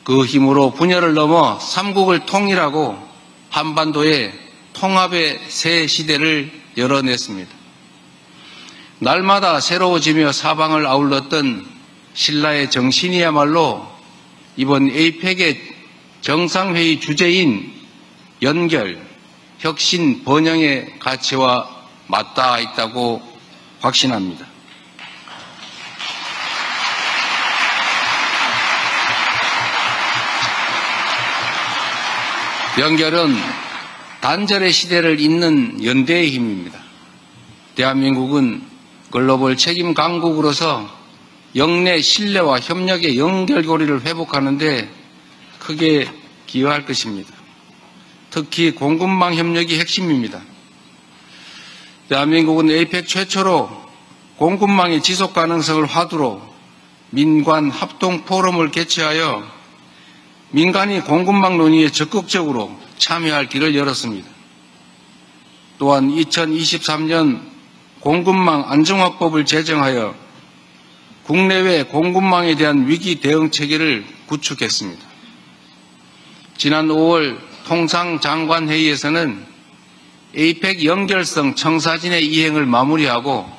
그 힘으로 분열을 넘어 삼국을 통일하고 한반도의 통합의 새 시대를 열어냈습니다. 날마다 새로워지며 사방을 아울렀던 신라의 정신이야말로 이번 에이펙의 정상회의 주제인 연결, 혁신, 번영의 가치와 맞닿아 있다고 확신합니다. 연결은 단절의 시대를 잇는 연대의 힘입니다. 대한민국은 글로벌 책임 강국으로서 영내 신뢰와 협력의 연결고리를 회복하는 데 크게 기여할 것입니다. 특히 공급망 협력이 핵심입니다. 대한민국은 에이펙 최초로 공급망의 지속 가능성을 화두로 민관 합동 포럼을 개최하여 민간이 공급망 논의에 적극적으로 참여할 길을 열었습니다. 또한 2023년 공급망 안정화법을 제정하여 국내외 공급망에 대한 위기 대응 체계를 구축했습니다. 지난 5월 통상장관회의에서는 에이펙 연결성 청사진의 이행을 마무리하고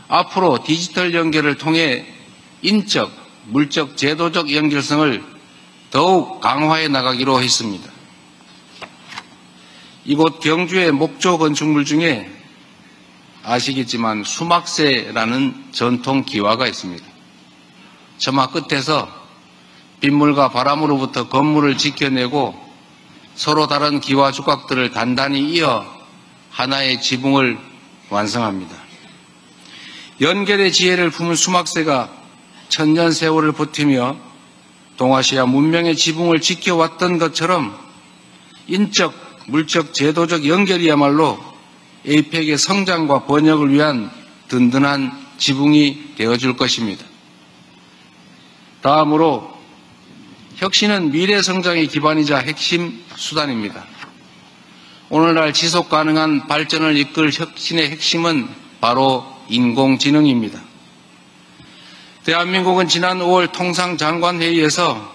앞으로 디지털 연결을 통해 인적, 물적, 제도적 연결성을 더욱 강화해 나가기로 했습니다. 이곳 경주의 목조 건축물 중에 아시겠지만 수막새라는 전통 기와가 있습니다. 처마 끝에서 빗물과 바람으로부터 건물을 지켜내고 서로 다른 기와 조각들을 단단히 이어 하나의 지붕을 완성합니다. 연결의 지혜를 품은 수막새가 천년 세월을 버티며 동아시아 문명의 지붕을 지켜왔던 것처럼 인적, 물적, 제도적 연결이야말로 에이펙의 성장과 번역을 위한 든든한 지붕이 되어줄 것입니다. 다음으로 혁신은 미래 성장의 기반이자 핵심 수단입니다. 오늘날 지속 가능한 발전을 이끌 혁신의 핵심은 바로 인공지능입니다. 대한민국은 지난 5월 통상장관회의에서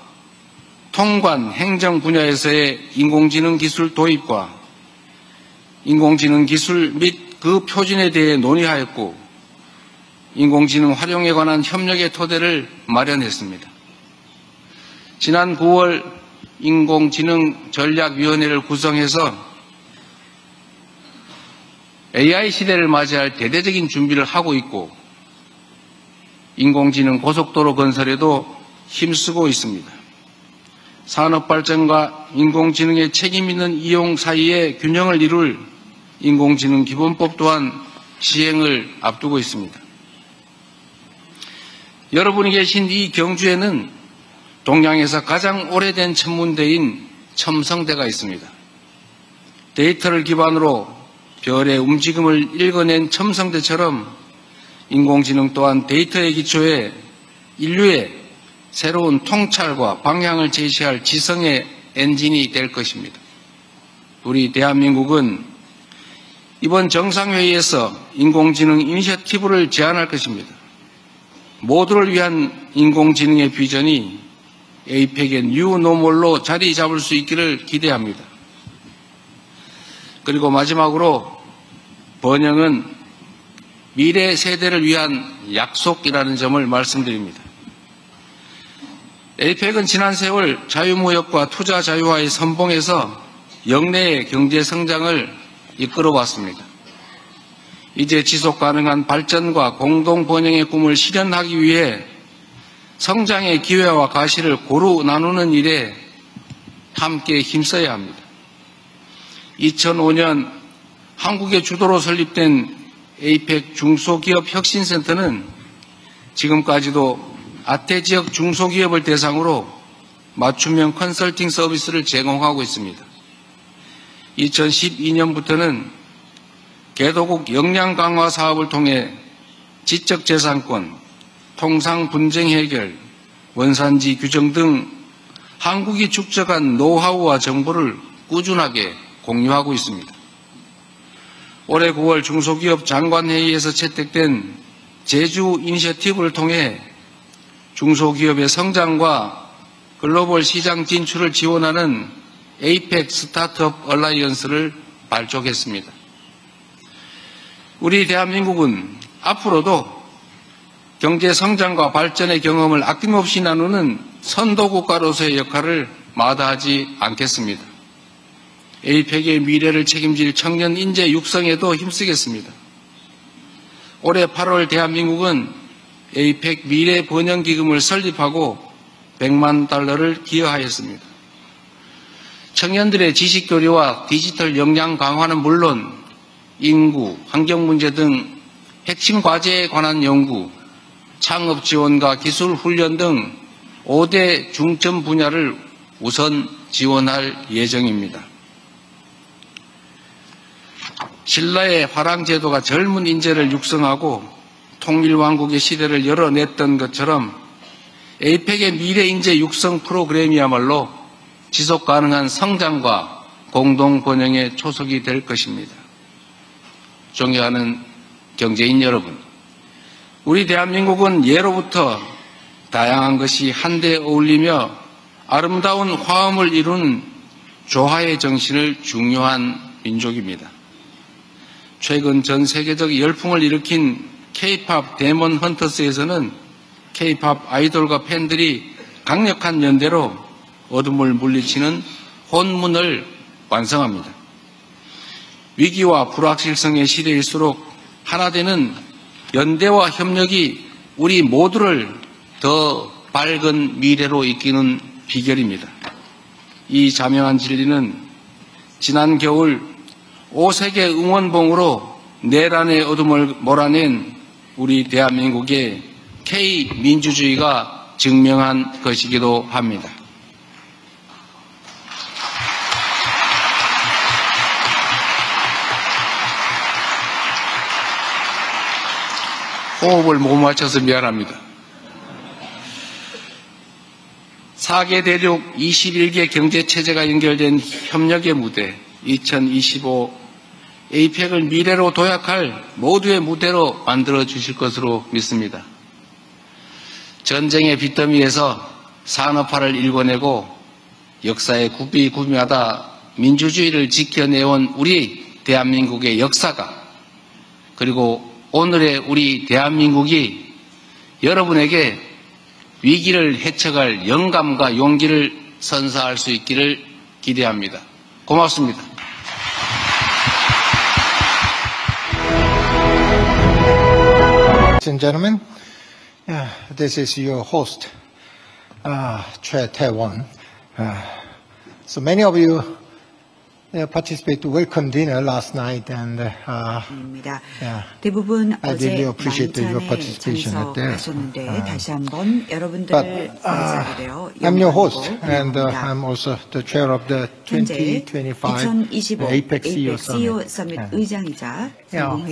통관, 행정 분야에서의 인공지능 기술 도입과 인공지능 기술 및 그 표준에 대해 논의하였고 인공지능 활용에 관한 협력의 토대를 마련했습니다. 지난 9월 인공지능 전략위원회를 구성해서 AI 시대를 맞이할 대대적인 준비를 하고 있고 인공지능 고속도로 건설에도 힘쓰고 있습니다. 산업발전과 인공지능의 책임있는 이용 사이의 균형을 이룰 인공지능 기본법 또한 시행을 앞두고 있습니다. 여러분이 계신 이 경주에는 동양에서 가장 오래된 천문대인 첨성대가 있습니다. 데이터를 기반으로 별의 움직임을 읽어낸 첨성대처럼 인공지능 또한 데이터의 기초에 인류의 새로운 통찰과 방향을 제시할 지성의 엔진이 될 것입니다. 우리 대한민국은 이번 정상회의에서 인공지능 이니셔티브를 제안할 것입니다. 모두를 위한 인공지능의 비전이 에이펙의 뉴노멀로 자리 잡을 수 있기를 기대합니다. 그리고 마지막으로 번영은 미래 세대를 위한 약속이라는 점을 말씀드립니다. 에이펙은 지난 세월 자유무역과 투자 자유화의 선봉에서 역내의 경제 성장을 이끌어왔습니다. 이제 지속가능한 발전과 공동 번영의 꿈을 실현하기 위해 성장의 기회와 가시를 고루 나누는 일에 함께 힘써야 합니다. 2005년 한국의 주도로 설립된 에이펙 중소기업 혁신센터는 지금까지도 아태 지역 중소기업을 대상으로 맞춤형 컨설팅 서비스를 제공하고 있습니다. 2012년부터는 개도국 역량 강화 사업을 통해 지적재산권, 통상 분쟁 해결, 원산지 규정 등 한국이 축적한 노하우와 정보를 꾸준하게 공유하고 있습니다. 올해 9월 중소기업 장관회의에서 채택된 제주 이니셔티브를 통해 중소기업의 성장과 글로벌 시장 진출을 지원하는 에이펙 스타트업 얼라이언스를 발족했습니다. 우리 대한민국은 앞으로도 경제 성장과 발전의 경험을 아낌없이 나누는 선도국가로서의 역할을 마다하지 않겠습니다. 에이펙의 미래를 책임질 청년 인재 육성에도 힘쓰겠습니다. 올해 8월 대한민국은 에이펙 미래 번영 기금을 설립하고 100만 달러를 기여하였습니다. 청년들의 지식 교류와 디지털 역량 강화는 물론 인구, 환경 문제 등 핵심 과제에 관한 연구, 창업 지원과 기술 훈련 등 5대 중점 분야를 우선 지원할 예정입니다. 신라의 화랑 제도가 젊은 인재를 육성하고 통일왕국의 시대를 열어냈던 것처럼 에이펙의 미래 인재 육성 프로그램이야말로 지속 가능한 성장과 공동 번영의 초석이 될 것입니다. 존경하는 경제인 여러분, 우리 대한민국은 예로부터 다양한 것이 한데 어울리며 아름다운 화음을 이룬 조화의 정신을 중요한 민족입니다. 최근 전 세계적 열풍을 일으킨 K-POP 데몬 헌터스에서는 K-POP 아이돌과 팬들이 강력한 연대로 어둠을 물리치는 혼문을 완성합니다. 위기와 불확실성의 시대일수록 하나 되는 연대와 협력이 우리 모두를 더 밝은 미래로 이끄는 비결입니다. 이 자명한 진리는 지난 겨울 5세계 응원봉으로 내란의 어둠을 몰아낸 우리 대한민국의 K민주주의가 증명한 것이기도 합니다. 호흡을 못 맞춰서 미안합니다. 4개 대륙 21개 경제체제가 연결된 협력의 무대 2025 APEC을 미래로 도약할 모두의 무대로 만들어 주실 것으로 믿습니다. 전쟁의 빚더미에서 산업화를 일궈내고 역사의 구비구비마다 민주주의를 지켜내온 우리 대한민국의 역사가 그리고 오늘의 우리 대한민국이 여러분에게 위기를 헤쳐갈 영감과 용기를 선사할 수 있기를 기대합니다. 고맙습니다. Ladies and gentlemen, this is your host, Choi Tae-won. So many of you participated to welcome dinner last night, and 대부분 I 어제 really appreciate your 만찬에 participation at there. 참석하셨는데 다시 한번 여러분들을 맞이하게 되어 I'm your host, 영광이고 and 기쁩니다. I'm also the chair of the 현재 2025 2025 APEC CEO CEO Summit. 서밋 의장이자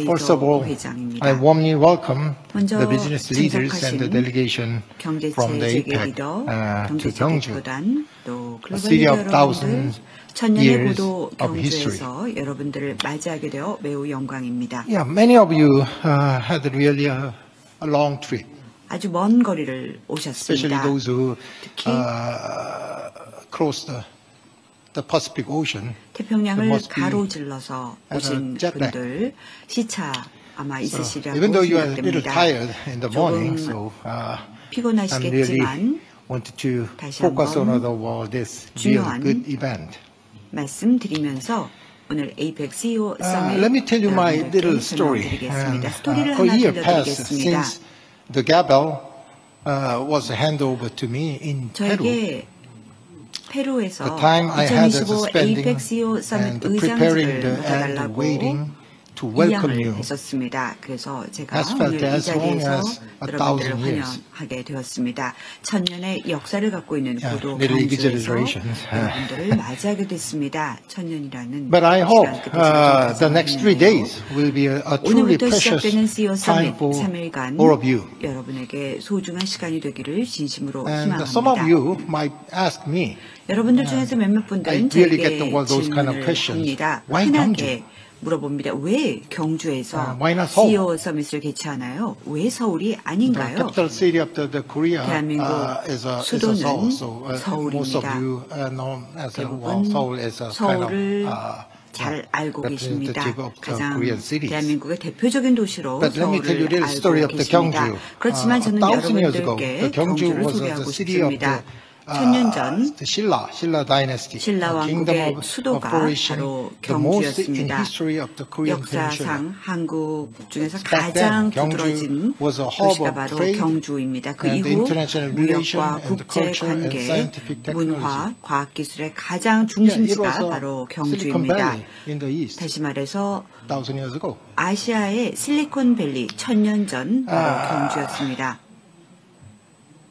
First of all, 상봉회의소 회장입니다. I warmly welcome 먼저 the business leaders and the delegation 경제체 from the 재계 APEC 리더, to 경제체 경주, 대표단, 또 글로벌 city 리더 of 여러분들, thousands 천년의 years 고도 of history. 경주에서 여러분들을 맞이하게 되어 매우 영광입니다. Yeah, many of you had really a long trip, 아주 먼 거리를 especially 오셨습니다. those who 특히 crossed the Pacific Ocean. 태평양을 must be 가로질러서 오신 jet lag. 분들 시차 아마 있으시리라고 Even though you are a little 생각됩니다. tired in the morning, 조금 so I'm really 피곤하시겠지만 wanted to 다시 focus on 한번 this real 중요한 good event. 말씀드리면서 오늘 APEC CEO 서밋 Let me tell you my little 여러분들께 story. 설명드리겠습니다. 스토리를 A 하나 year passed 들려드리겠습니다. since the gavel was handed over to me in Peru. 저에게 페루에서 The time I had as a 2025 spending APEC CEO 서밋 and preparing 의장직을 and 받아달라고 waiting to welcome 이양을 you 했었습니다. 그래서 제가 has 오늘 felt 이 as long 자리에서 as a 여러분들을 thousand years. 환영하게 되었습니다. 천년의 역사를 갖고 있는 고도 little 경주에서 exaggeration. 여러분들을 맞이하게 됐습니다. 천년이라는 But I hope 시간 끝에 the next 3 days will be a truly 오늘부터 precious 시작되는 CEO time 서밋 for 3일간 all of you. 여러분에게 소중한 시간이 되기를 진심으로 And some of 희망합니다. you might ask me, 여러분들 중에서 몇몇 분들은 I really get 저에게 those kind of 질문을 questions. 합니다. Why 흔하게 물어봅니다. 왜 경주에서 Why not Seoul? CEO 서밋을 개최하나요? 왜 서울이 the 아닌가요? capital city of the Korea 대한민국 is a 수도는 Seoul. So most of 서울입니다. you know as 대부분 Seoul as a kind 서울을 of 잘 알고 계십니다. representative of the 가장 Korean cities. 대한민국의 대표적인 도시로 But let me tell you 서울을 the story 알고 of the 계십니다. Gyeongju. 그렇지만 저는 1,000 years ago, 여러분들께 the Gyeongju 경주를 was 소개하고 the city of 싶습니다. the 천년 전 the Shilla dynasty, 신라 a kingdom 왕국의 of 수도가 flourishing, 바로 the most in 경주였습니다. history of the Korean peninsula. 역사상 한국 중에서 Back then, 가장 경주 두드러진 was a hub 도시가 of 바로 trade 경주입니다. 그 and the 이후 international relation 무역과 and the 국제 culture and 관계, scientific technology. 문화, 과학기술의 가장 Yeah, it 중심지가 was 바로 Silicon 경주입니다. Valley in the east, 다시 말해서 1,000 years ago. 아시아의 실리콘밸리 천년 전 바로 경주였습니다.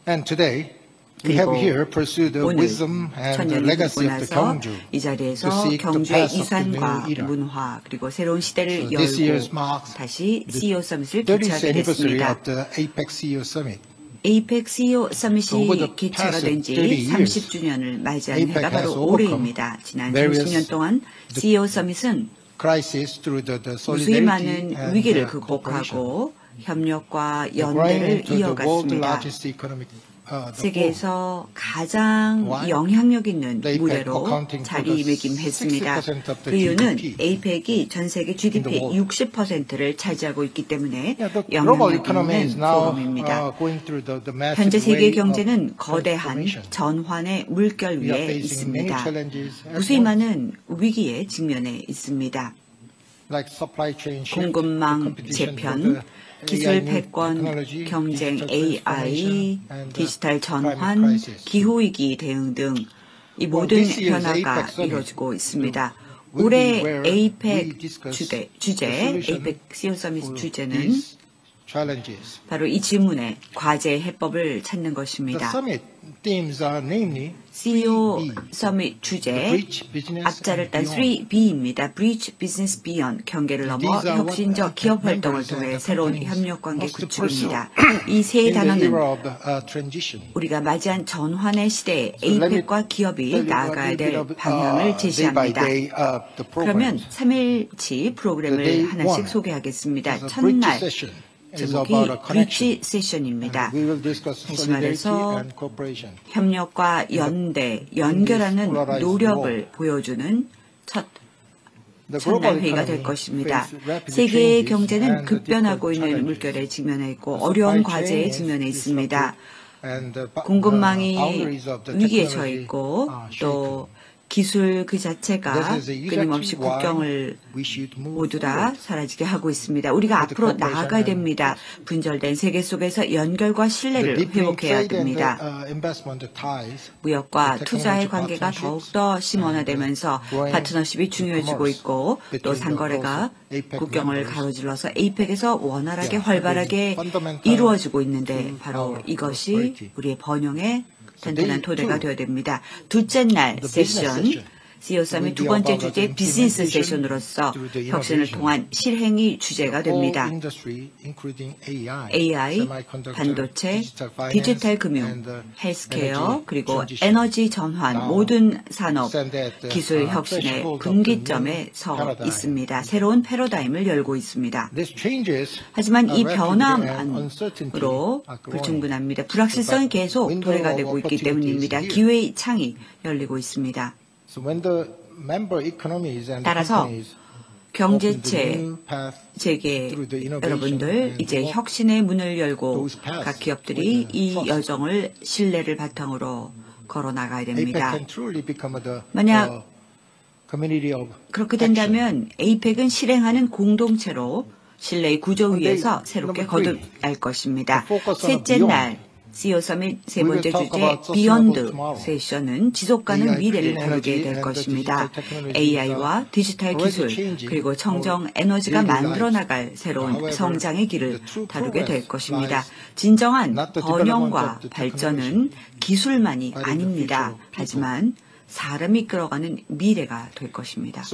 And today, we have 그리고 here pursued the 오늘 wisdom and the 천년이 legacy 지나고 of the 나서 Gyeongju 이 to 자리에서 seek the 경주의 path of the 이산과 new era. 문화 그리고 새로운 시대를 So this year 열고 marks 다시 CEO 서밋을 30th 개최하게 anniversary 됐습니다. of the APEC CEO Summit. APEC CEO Over 서밋이 the 개최가 past 된 지 30 years, 30주년을 맞이한 APEC 해가 바로 has overcome 올해입니다. 지난 various 30년 동안 CEO 서밋은 Crisis through the 무수히 solidarity 많은 and 위기를 the cooperation. 극복하고 협력과 Growing 연대를 into the world 이어갔습니다. largest economic the 세계에서 가장 Why? 영향력 있는 The APEC 무대로 accounting for the 자리매김했습니다. 60% of the 그 이유는 GDP APEC이 전 세계 GDP in the world. 60%를 차지하고 있기 때문에 Yeah, the global 영향력 economy is 있는 now 포럼입니다. going through the massive 현재 세계 wave of 경제는 거대한 transformation. 전환의 물결 We are 위에 facing many 있습니다. challenges at 무수히 once, 많은 위기에 직면해 있습니다. like supply chain shift, 공급망 the competition 재편, for the 기술 AI new 패권, technology, 경쟁 digital AI, transformation, and 디지털 climate 전환, crisis. 기후위기 대응 등 이 모든 this year's 변화가 APEC summit 이루어지고 있습니다. 올해 APEC 주제, APEC CEO 서밋 주제는 바로 이 질문에 과제 해법을 찾는 것입니다. CEO 서밋 주제, 앞자를 딴 3B입니다. Bridge Business Beyond, 경계를 넘어 혁신적 기업 활동을 통해 새로운 협력관계 구축입니다. 이 세 단어는 우리가 맞이한 전환의 시대에 APEC과 기업이 나아가야 될 방향을 제시합니다. 그러면 3일치 프로그램을 하나씩 소개하겠습니다. 첫날 제목이 브릿지 세션입니다. 다시 말해서 협력과 연결하는 노력을 보여주는 첫날 회의가 될 것입니다. 세계의 경제는 급변하고 있는 물결에 직면해 있고 어려운 과제에 직면해 있습니다. 공급망이 위기에 처해 있고 또 기술 그 자체가 끊임없이 국경을 모두 다 사라지게 하고 있습니다. 우리가 앞으로 나아가야 됩니다. 분절된 세계 속에서 연결과 신뢰를 회복해야 됩니다. 무역과 투자의 관계가 더욱더 심원화되면서 파트너십이 중요해지고 있고 또 상거래가 국경을 가로질러서 APEC에서 원활하게 활발하게 이루어지고 있는데 바로 이것이 우리의 번영의 튼튼한 토대가 되어야 됩니다. 둘째 날 세션, CEO 서밋 두 번째 주제 비즈니스 세션으로서 혁신을 통한 실행이 주제가 됩니다. AI, 반도체, 디지털 금융, 헬스케어, 그리고 에너지 전환, 모든 산업, 기술 혁신의 분기점에 서 있습니다. 새로운 패러다임을 열고 있습니다. 하지만 이 변화만으로 불충분합니다. 불확실성이 계속 도래가 되고 있기 때문입니다. 기회의 창이 열리고 있습니다. 따라서 경제체 재계 여러분들 이제 혁신의 문을 열고 각 기업들이 이 여정을 신뢰를 바탕으로 걸어 나가야 됩니다. 만약 그렇게 된다면 APEC은 실행하는 공동체로 신뢰의 구조 위에서 새롭게 거듭날 것입니다. 셋째 날 CEO 서밋 세 번째 주제 비욘드 세션은 지속가능 미래를 다루게 될 것입니다. AI와 디지털 기술 그리고 청정 에너지가 만들어 나갈 새로운 성장의 길을 다루게 될 것입니다. 진정한 번영과 발전은 기술만이 아닙니다. 하지만 사람이 이끌어가는 미래가 될 것입니다.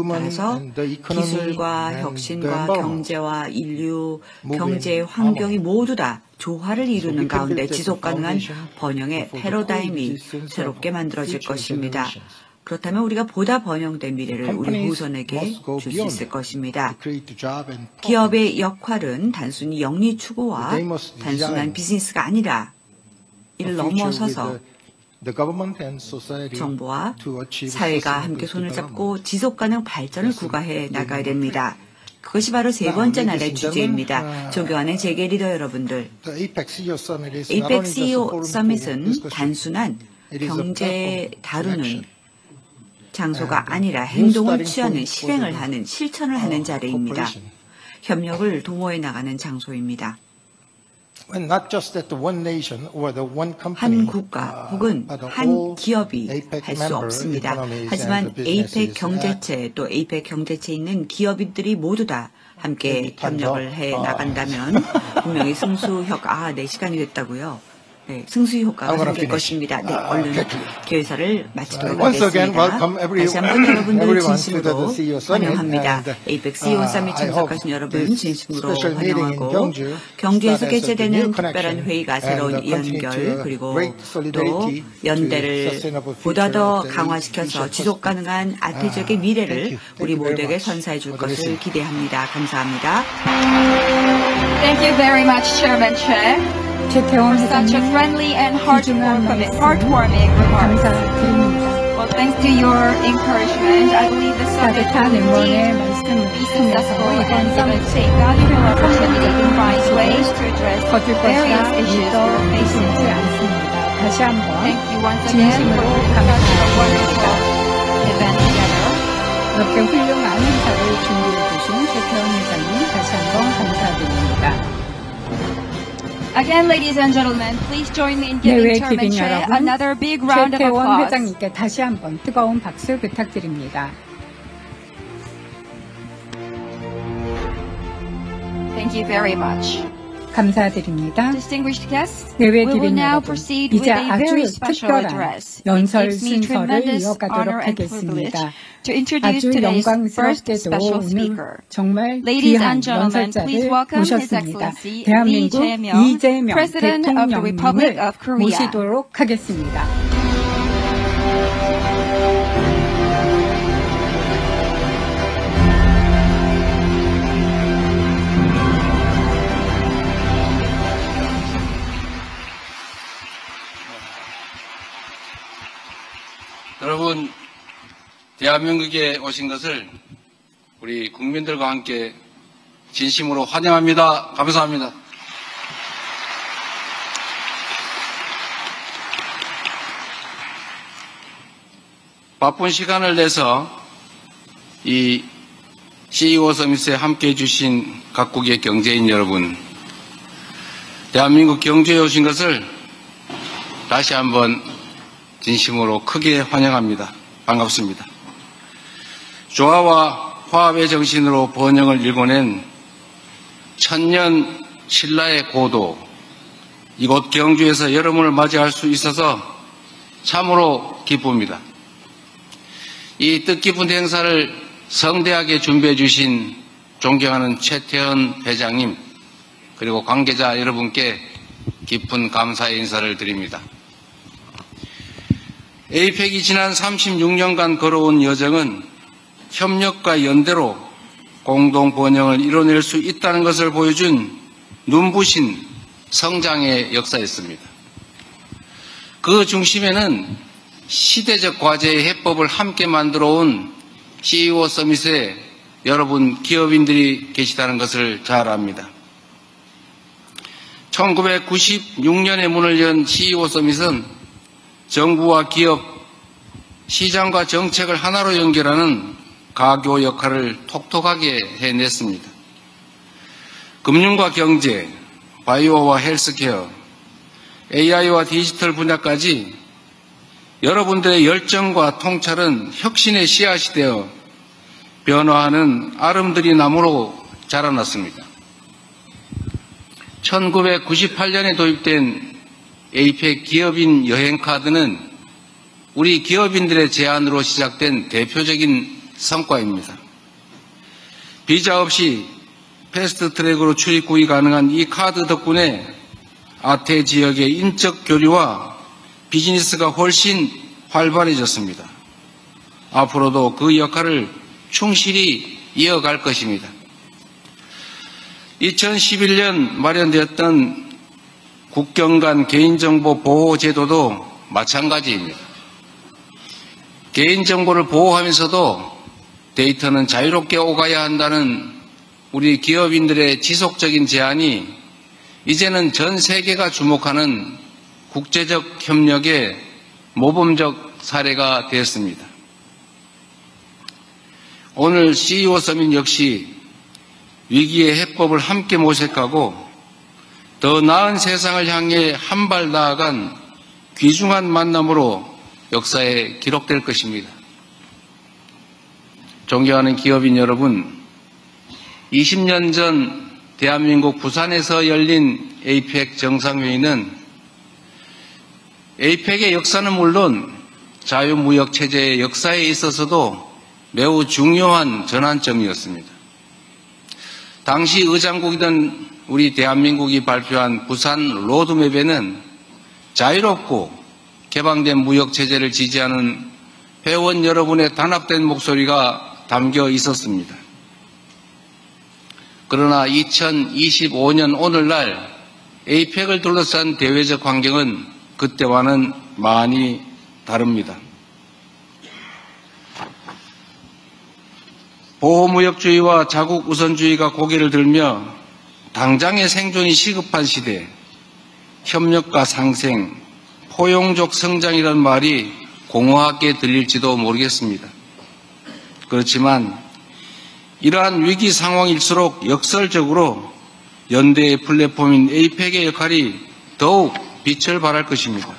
따라서 기술과 혁신과 경제와 인류, 경제 환경이 모두 다 조화를 이루는 가운데 지속가능한 번영의 패러다임이 새롭게 만들어질 것입니다. 그렇다면 우리가 보다 번영된 미래를 우리 후손에게 줄 수 있을 것입니다. 기업의 역할은 단순히 영리 추구와 단순한 비즈니스가 아니라 이를 넘어서서 정부와 사회가 함께 손을 잡고 지속가능 발전을 구가해 나가야 됩니다. 그것이 바로 세 번째 날의 주제입니다. 존경하는 재계 리더 여러분들, APEC CEO 서밋은 단순한 경제 다루는 장소가 아니라 행동을 취하는, 실행을 하는, 실천을 하는 자리입니다. 협력을 도모해 나가는 장소입니다. 한 국가 혹은 한 기업이 할 수 없습니다. 하지만 APEC 경제체 또 APEC 경제체에 있는 기업인들이 모두 다 함께 협력을 해 나간다면 분명히 승수 효과, 네, 시간이 됐다고요. 네, 승수 효과가 생길 것입니다. 네, 얼른 기회사를 마치도록 하겠습니다. 다시 한번 여러분들 진심으로 환영합니다. APEC CEO 서밋 참석하신 여러분 진심으로 환영하고 경주에서 개최되는 특별한 회의가 새로운 연결 그리고 또 연대를 보다 더 강화시켜서 지속가능한 아태지역의 미래를 우리 모두에게 선사해 줄 것을 기대합니다. 감사합니다. Thank you very much, Chairman Che. 최태원 Such a 회장님 friendly and 귀중한 heartwarming remarks. 감사드립니다. Well, thanks to your encouragement, I believe the summit 따뜻한 will 응원의 indeed 말씀을 be 통해서 successful 이번 and 서밋 even take valuable opportunity to find ways to address 거둘 various 것이라 issues 믿어 we're facing. 의심치 않습니다. 다시 한번 Thank you once again for 진심으로 such a 감사드립니다. wonderful event together. 이렇게 훌륭한 행사를 준비해 주신 최태원 회장님 다시 한번 감사드립니다. Again, ladies and gentlemen, please join me in 내외 giving Chairman 기린 Choi 여러분, another big round of 최태원 applause. 회장님께 다시 한번 뜨거운 박수 부탁드립니다. Thank you very much. 감사드립니다. Distinguished guests, 내외 we will 기린 now 여러분, proceed with 이제 a very 아주 special 특별한 address. It 연설 gives me 순서를 tremendous 이어가도록 honor and privilege 하겠습니다. to introduce 아주 today's first 영광스럽게도 special 오늘 speaker. 정말 Ladies 귀한 and gentlemen, please 연설자를 welcome His 모셨습니다. Excellency Lee 대한민국 Jae-myung, 이재명 President of the Republic 대통령님을 of Korea. 모시도록 하겠습니다. 여러분, 대한민국에 오신 것을 우리 국민들과 함께 진심으로 환영합니다. 감사합니다. 바쁜 시간을 내서 이 CEO 서밋에 함께해 주신 각국의 경제인 여러분, 대한민국 경주에 오신 것을 다시 한번 진심으로 크게 환영합니다. 반갑습니다. 조화와 화합의 정신으로 번영을 일궈낸 천년 신라의 고도, 이곳 경주에서 여러분을 맞이할 수 있어서 참으로 기쁩니다. 이 뜻깊은 행사를 성대하게 준비해 주신 존경하는 최태원 회장님, 그리고 관계자 여러분께 깊은 감사의 인사를 드립니다. 에이펙이 지난 36년간 걸어온 여정은 협력과 연대로 공동 번영을 이뤄낼 수 있다는 것을 보여준 눈부신 성장의 역사였습니다. 그 중심에는 시대적 과제의 해법을 함께 만들어온 CEO 서밋에 여러분 기업인들이 계시다는 것을 잘 압니다. 1996년에 문을 연 CEO 서밋은 정부와 기업, 시장과 정책을 하나로 연결하는 가교 역할을 톡톡하게 해냈습니다. 금융과 경제, 바이오와 헬스케어, AI와 디지털 분야까지 여러분들의 열정과 통찰은 혁신의 씨앗이 되어 변화하는 아름드리 나무로 자라났습니다. 1998년에 도입된 에이펙 기업인 여행카드는 우리 기업인들의 제안으로 시작된 대표적인 성과입니다. 비자 없이 패스트트랙으로 출입국이 가능한 이 카드 덕분에 아태 지역의 인적 교류와 비즈니스가 훨씬 활발해졌습니다. 앞으로도 그 역할을 충실히 이어갈 것입니다. 2011년 마련되었던 국경 간 개인정보 보호 제도도 마찬가지입니다. 개인정보를 보호하면서도 데이터는 자유롭게 오가야 한다는 우리 기업인들의 지속적인 제안이 이제는 전 세계가 주목하는 국제적 협력의 모범적 사례가 되었습니다. 오늘 CEO 서밋 역시 위기의 해법을 함께 모색하고 더 나은 세상을 향해 한 발 나아간 귀중한 만남으로 역사에 기록될 것입니다. 존경하는 기업인 여러분, 20년 전 대한민국 부산에서 열린 에이펙 정상회의는 에이펙의 역사는 물론 자유무역 체제의 역사에 있어서도 매우 중요한 전환점이었습니다. 당시 의장국이던 우리 대한민국이 발표한 부산 로드맵에는 자유롭고 개방된 무역 체제를 지지하는 회원 여러분의 단합된 목소리가 담겨 있었습니다. 그러나 2025년 오늘날 에이펙을 둘러싼 대외적 환경은 그때와는 많이 다릅니다. 보호무역주의와 자국 우선주의가 고개를 들며 당장의 생존이 시급한 시대, 협력과 상생, 포용적 성장이라는 말이 공허하게 들릴지도 모르겠습니다. 그렇지만 이러한 위기 상황일수록 역설적으로 연대의 플랫폼인 에이펙의 역할이 더욱 빛을 발할 것입니다.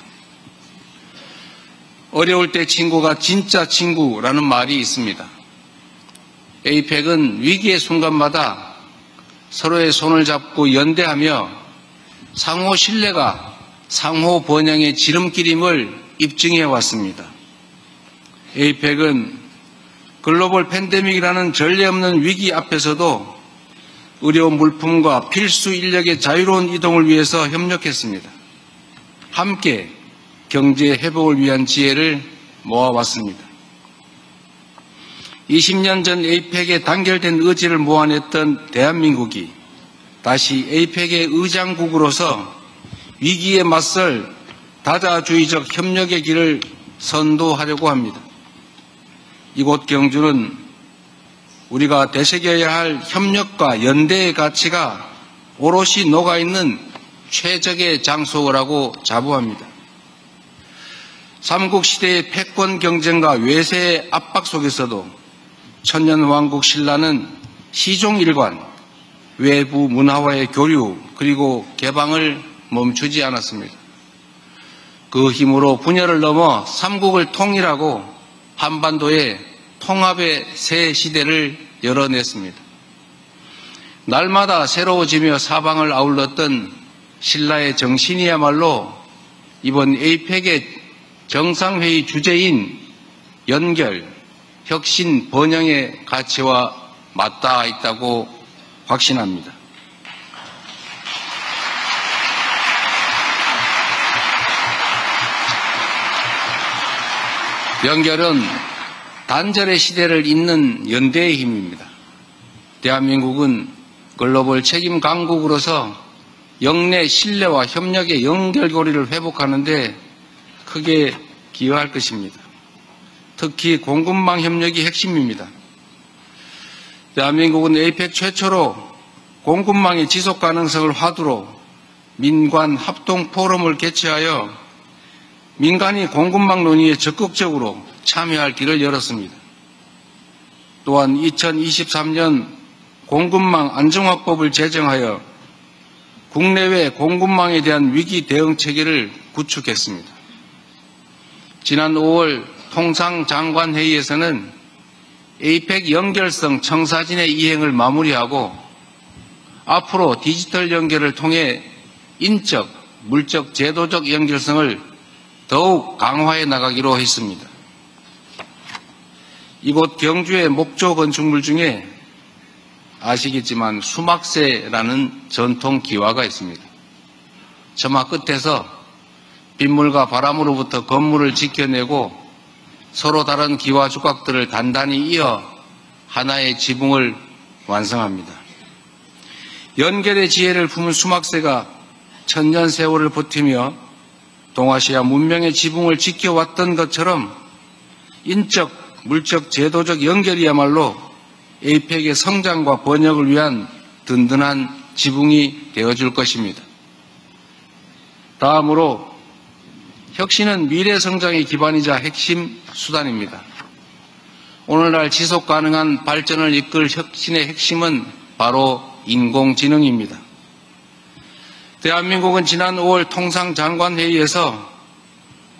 어려울 때 친구가 진짜 친구라는 말이 있습니다. 에이펙은 위기의 순간마다 서로의 손을 잡고 연대하며 상호 신뢰가 상호 번영의 지름길임을 입증해 왔습니다. 에이펙은 글로벌 팬데믹이라는 전례 없는 위기 앞에서도 의료 물품과 필수 인력의 자유로운 이동을 위해서 협력했습니다. 함께 경제 회복을 위한 지혜를 모아왔습니다. 20년 전 에이펙에 단결된 의지를 모아냈던 대한민국이 다시 에이펙의 의장국으로서 위기에 맞설 다자주의적 협력의 길을 선도하려고 합니다. 이곳 경주는 우리가 되새겨야 할 협력과 연대의 가치가 오롯이 녹아있는 최적의 장소라고 자부합니다. 삼국시대의 패권 경쟁과 외세의 압박 속에서도 천년왕국 신라는 시종일관, 외부 문화와의 교류 그리고 개방을 멈추지 않았습니다. 그 힘으로 분열을 넘어 삼국을 통일하고 한반도의 통합의 새 시대를 열어냈습니다. 날마다 새로워지며 사방을 아울렀던 신라의 정신이야말로 이번 에이펙의 정상회의 주제인 연결, 혁신, 번영의 가치와 맞닿아 있다고 확신합니다. 연결은 단절의 시대를 잇는 연대의 힘입니다. 대한민국은 글로벌 책임 강국으로서 영내 신뢰와 협력의 연결고리를 회복하는 데 크게 기여할 것입니다. 특히 공급망 협력이 핵심입니다. 대한민국은 에이펙 최초로 공급망의 지속 가능성을 화두로 민관 합동 포럼을 개최하여 민간이 공급망 논의에 적극적으로 참여할 길을 열었습니다. 또한 2023년 공급망 안정화법을 제정하여 국내외 공급망에 대한 위기 대응 체계를 구축했습니다. 지난 5월 통상장관회의에서는 에이펙 연결성 청사진의 이행을 마무리하고 앞으로 디지털 연결을 통해 인적, 물적, 제도적 연결성을 더욱 강화해 나가기로 했습니다. 이곳 경주의 목조 건축물 중에 아시겠지만 수막새라는 전통 기와가 있습니다. 저마 끝에서 빗물과 바람으로부터 건물을 지켜내고 서로 다른 기와 조각들을 단단히 이어 하나의 지붕을 완성합니다. 연결의 지혜를 품은 수막새가 천년 세월을 버티며 동아시아 문명의 지붕을 지켜왔던 것처럼 인적, 물적, 제도적 연결이야말로 에이펙의 성장과 번역을 위한 든든한 지붕이 되어줄 것입니다. 다음으로 혁신은 미래 성장의 기반이자 핵심 수단입니다. 오늘날 지속 가능한 발전을 이끌 혁신의 핵심은 바로 인공지능입니다. 대한민국은 지난 5월 통상장관회의에서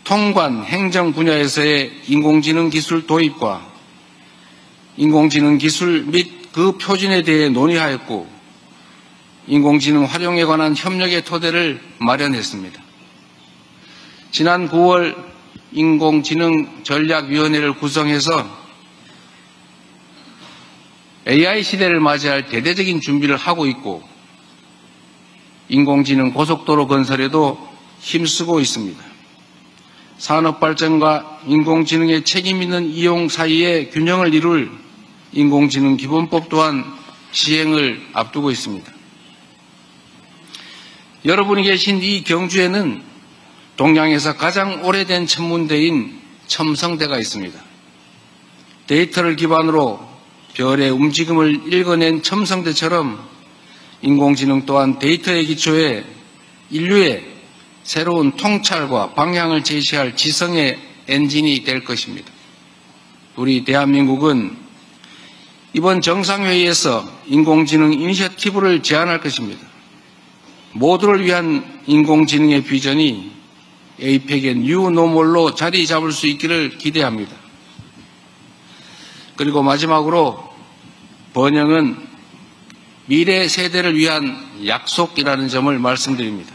통관, 행정 분야에서의 인공지능 기술 도입과 인공지능 기술 및 그 표준에 대해 논의하였고 인공지능 활용에 관한 협력의 토대를 마련했습니다. 지난 9월 인공지능 전략위원회를 구성해서 AI 시대를 맞이할 대대적인 준비를 하고 있고 인공지능 고속도로 건설에도 힘쓰고 있습니다. 산업발전과 인공지능의 책임있는 이용 사이에 균형을 이룰 인공지능 기본법 또한 시행을 앞두고 있습니다. 여러분이 계신 이 경주에는 동양에서 가장 오래된 천문대인 첨성대가 있습니다. 데이터를 기반으로 별의 움직임을 읽어낸 첨성대처럼 인공지능 또한 데이터의 기초에 인류의 새로운 통찰과 방향을 제시할 지성의 엔진이 될 것입니다. 우리 대한민국은 이번 정상회의에서 인공지능 이니셔티브를 제안할 것입니다. 모두를 위한 인공지능의 비전이 에이펙의 뉴노멀로 자리 잡을 수 있기를 기대합니다. 그리고 마지막으로 번영은 미래 세대를 위한 약속이라는 점을 말씀드립니다.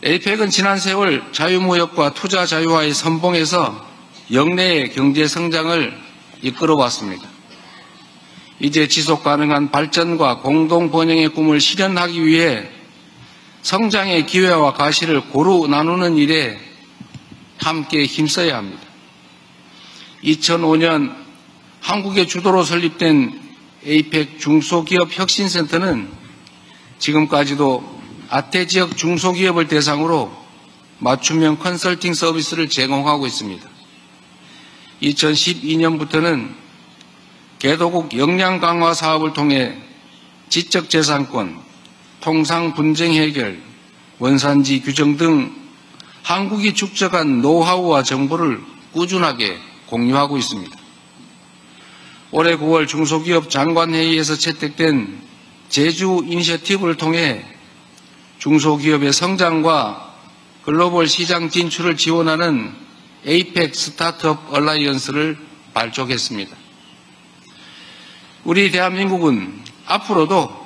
에이펙은 지난 세월 자유무역과 투자 자유화의 선봉에서 역내의 경제 성장을 이끌어왔습니다. 이제 지속가능한 발전과 공동 번영의 꿈을 실현하기 위해 성장의 기회와 가시를 고루 나누는 일에 함께 힘써야 합니다. 2005년 한국의 주도로 설립된 에이펙 중소기업 혁신센터는 지금까지도 아태 지역 중소기업을 대상으로 맞춤형 컨설팅 서비스를 제공하고 있습니다. 2012년부터는 개도국 역량 강화 사업을 통해 지적재산권, 통상 분쟁 해결, 원산지 규정 등 한국이 축적한 노하우와 정보를 꾸준하게 공유하고 있습니다. 올해 9월 중소기업 장관회의에서 채택된 제주 이니셔티브를 통해 중소기업의 성장과 글로벌 시장 진출을 지원하는 에이펙 스타트업 얼라이언스를 발족했습니다. 우리 대한민국은 앞으로도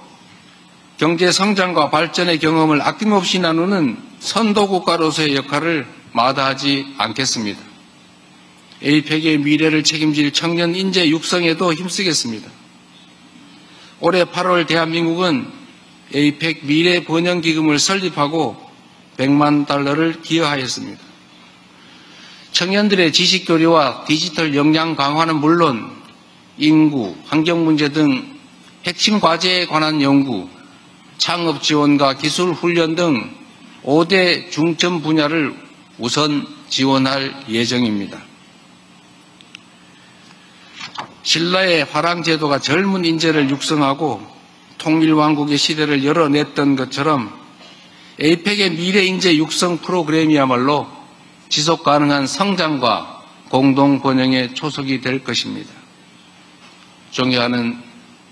경제 성장과 발전의 경험을 아낌없이 나누는 선도국가로서의 역할을 마다하지 않겠습니다. 에이펙의 미래를 책임질 청년 인재 육성에도 힘쓰겠습니다. 올해 8월 대한민국은 에이펙 미래 번영 기금을 설립하고 100만 달러를 기여하였습니다. 청년들의 지식 교류와 디지털 역량 강화는 물론 인구, 환경 문제 등 핵심 과제에 관한 연구, 창업 지원과 기술 훈련 등 5대 중점 분야를 우선 지원할 예정입니다. 신라의 화랑 제도가 젊은 인재를 육성하고 통일왕국의 시대를 열어냈던 것처럼 에이펙의 미래 인재 육성 프로그램이야말로 지속 가능한 성장과 공동 번영의 초석이 될 것입니다. 존경하는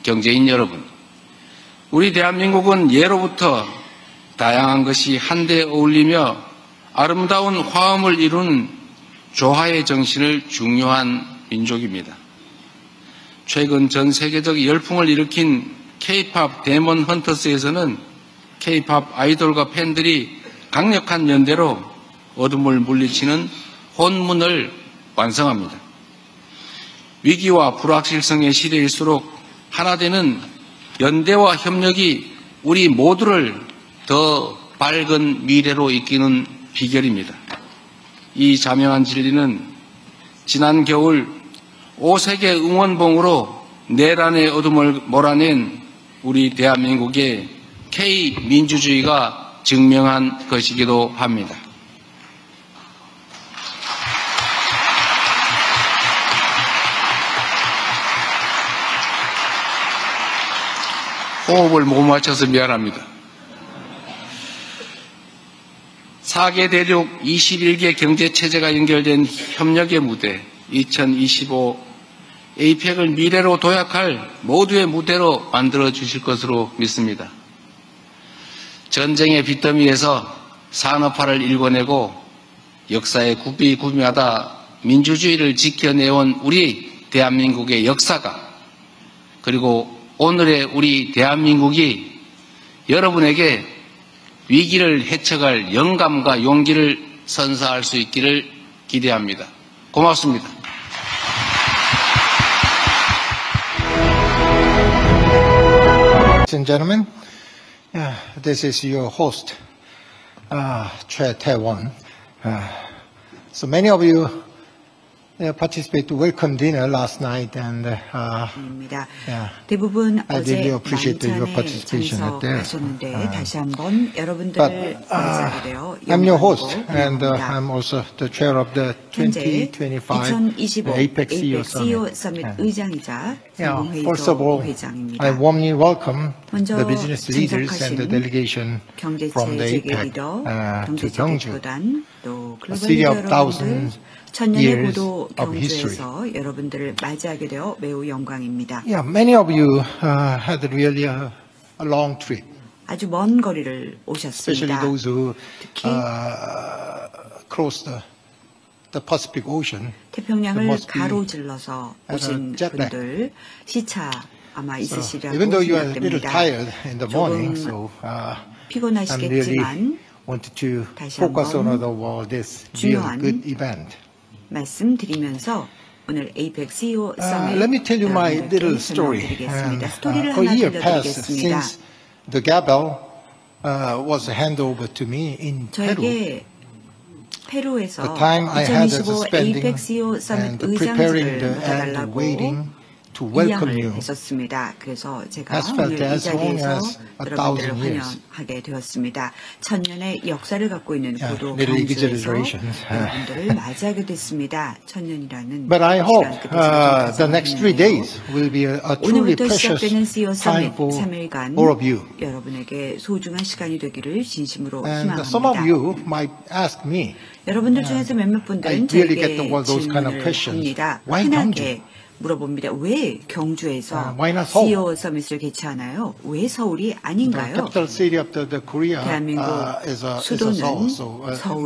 경제인 여러분, 우리 대한민국은 예로부터 다양한 것이 한데 어울리며 아름다운 화음을 이루는 조화의 정신을 중요한 민족입니다. 최근 전 세계적 열풍을 일으킨 K-POP 데몬 헌터스에서는 K-POP 아이돌과 팬들이 강력한 연대로 어둠을 물리치는 혼문을 완성합니다. 위기와 불확실성의 시대일수록 하나 되는 연대와 협력이 우리 모두를 더 밝은 미래로 이끄는 비결입니다. 이 자명한 진리는 지난 겨울 5세계 응원봉으로 내란의 어둠을 몰아낸 우리 대한민국의 K민주주의가 증명한 것이기도 합니다. 호흡을 못 맞춰서 미안합니다. 4개 대륙 21개 경제체제가 연결된 협력의 무대 2025 에이펙을 미래로 도약할 모두의 무대로 만들어 주실 것으로 믿습니다. 전쟁의 빚더미에서 산업화를 일궈내고 역사의 구비구비마다 민주주의를 지켜내온 우리 대한민국의 역사가 그리고 오늘의 우리 대한민국이 여러분에게 위기를 헤쳐갈 영감과 용기를 선사할 수 있기를 기대합니다. 고맙습니다. Ladies and gentlemen, this is your host, Choi Tae-won. So many of you participated to welcome dinner last night, and 대부분 I 어제 really appreciate your 만찬에 participation at there. 참석하셨는데 다시 한번 여러분들을 맞이하게 되어 I'm your host, 영광이고 and 환영합니다. I'm also the chair of the 현재 2025 2025 APEC CEO CEO Summit. 서밋 의장이자 First of all, 상공회의소 회장입니다. I warmly welcome 먼저 the business leaders and the delegation 경제체 from the 재계 APEC 리더, to 경제체 Gyeongju, 대표단, 또 a 글로벌 city 리더 of 여러분들, thousands 천년의 years 고도 of history. 경주에서 여러분들을 맞이하게 되어 매우 영광입니다. Yeah, many of you had really a long trip. 아주 먼 거리를 especially 오셨습니다. those who 특히 cross the Pacific Ocean. 태평양을 must be 가로질러서 오신 jet lag. 분들 시차 아마 So, 있으시리라고 even though you are a little 생각됩니다. tired in the morning, 조금 so I'm 피곤하시겠지만 really wanted to 다시 focus on 한번 this really 중요한 good event. 말씀드리면서 오늘 APEC CEO 서밋 Let me tell you my little 여러분들께 story. 설명드리겠습니다. 스토리를 A 하나 year passed 들려드리겠습니다. since the gavel was handed over to me in Peru. 저에게 페루에서 The time I had as a 2025 spending APEC CEO 서밋 and preparing 의장직을 and 받아달라고 waiting to welcome 이양을 you 했었습니다. 그래서 제가 has 오늘 felt 이 as long 자리에서 as a 여러분들을 1,000 years. 환영하게 되었습니다. 천년의 역사를 갖고 있는 고도 little 경주에서 exaggeration. 여러분들을 맞이하게 됐습니다. 천년이라는 But I hope 시간 끝에 the next 3 days will be a truly 오늘부터 precious 시작되는 CEO time 서밋 for 3일간 all of you. 여러분에게 소중한 시간이 되기를 진심으로 And some of 희망합니다. you might ask me, 여러분들 중에서 몇몇 분들은 I really get 저에게 those kind of 질문을 questions. 합니다. Why 흔하게 물어봅니다. 왜 경주에서 Why not Seoul? CEO 서밋을 개최하나요? 왜 서울이 the 아닌가요? capital city of the Korea 대한민국 is a 수도는 Seoul. So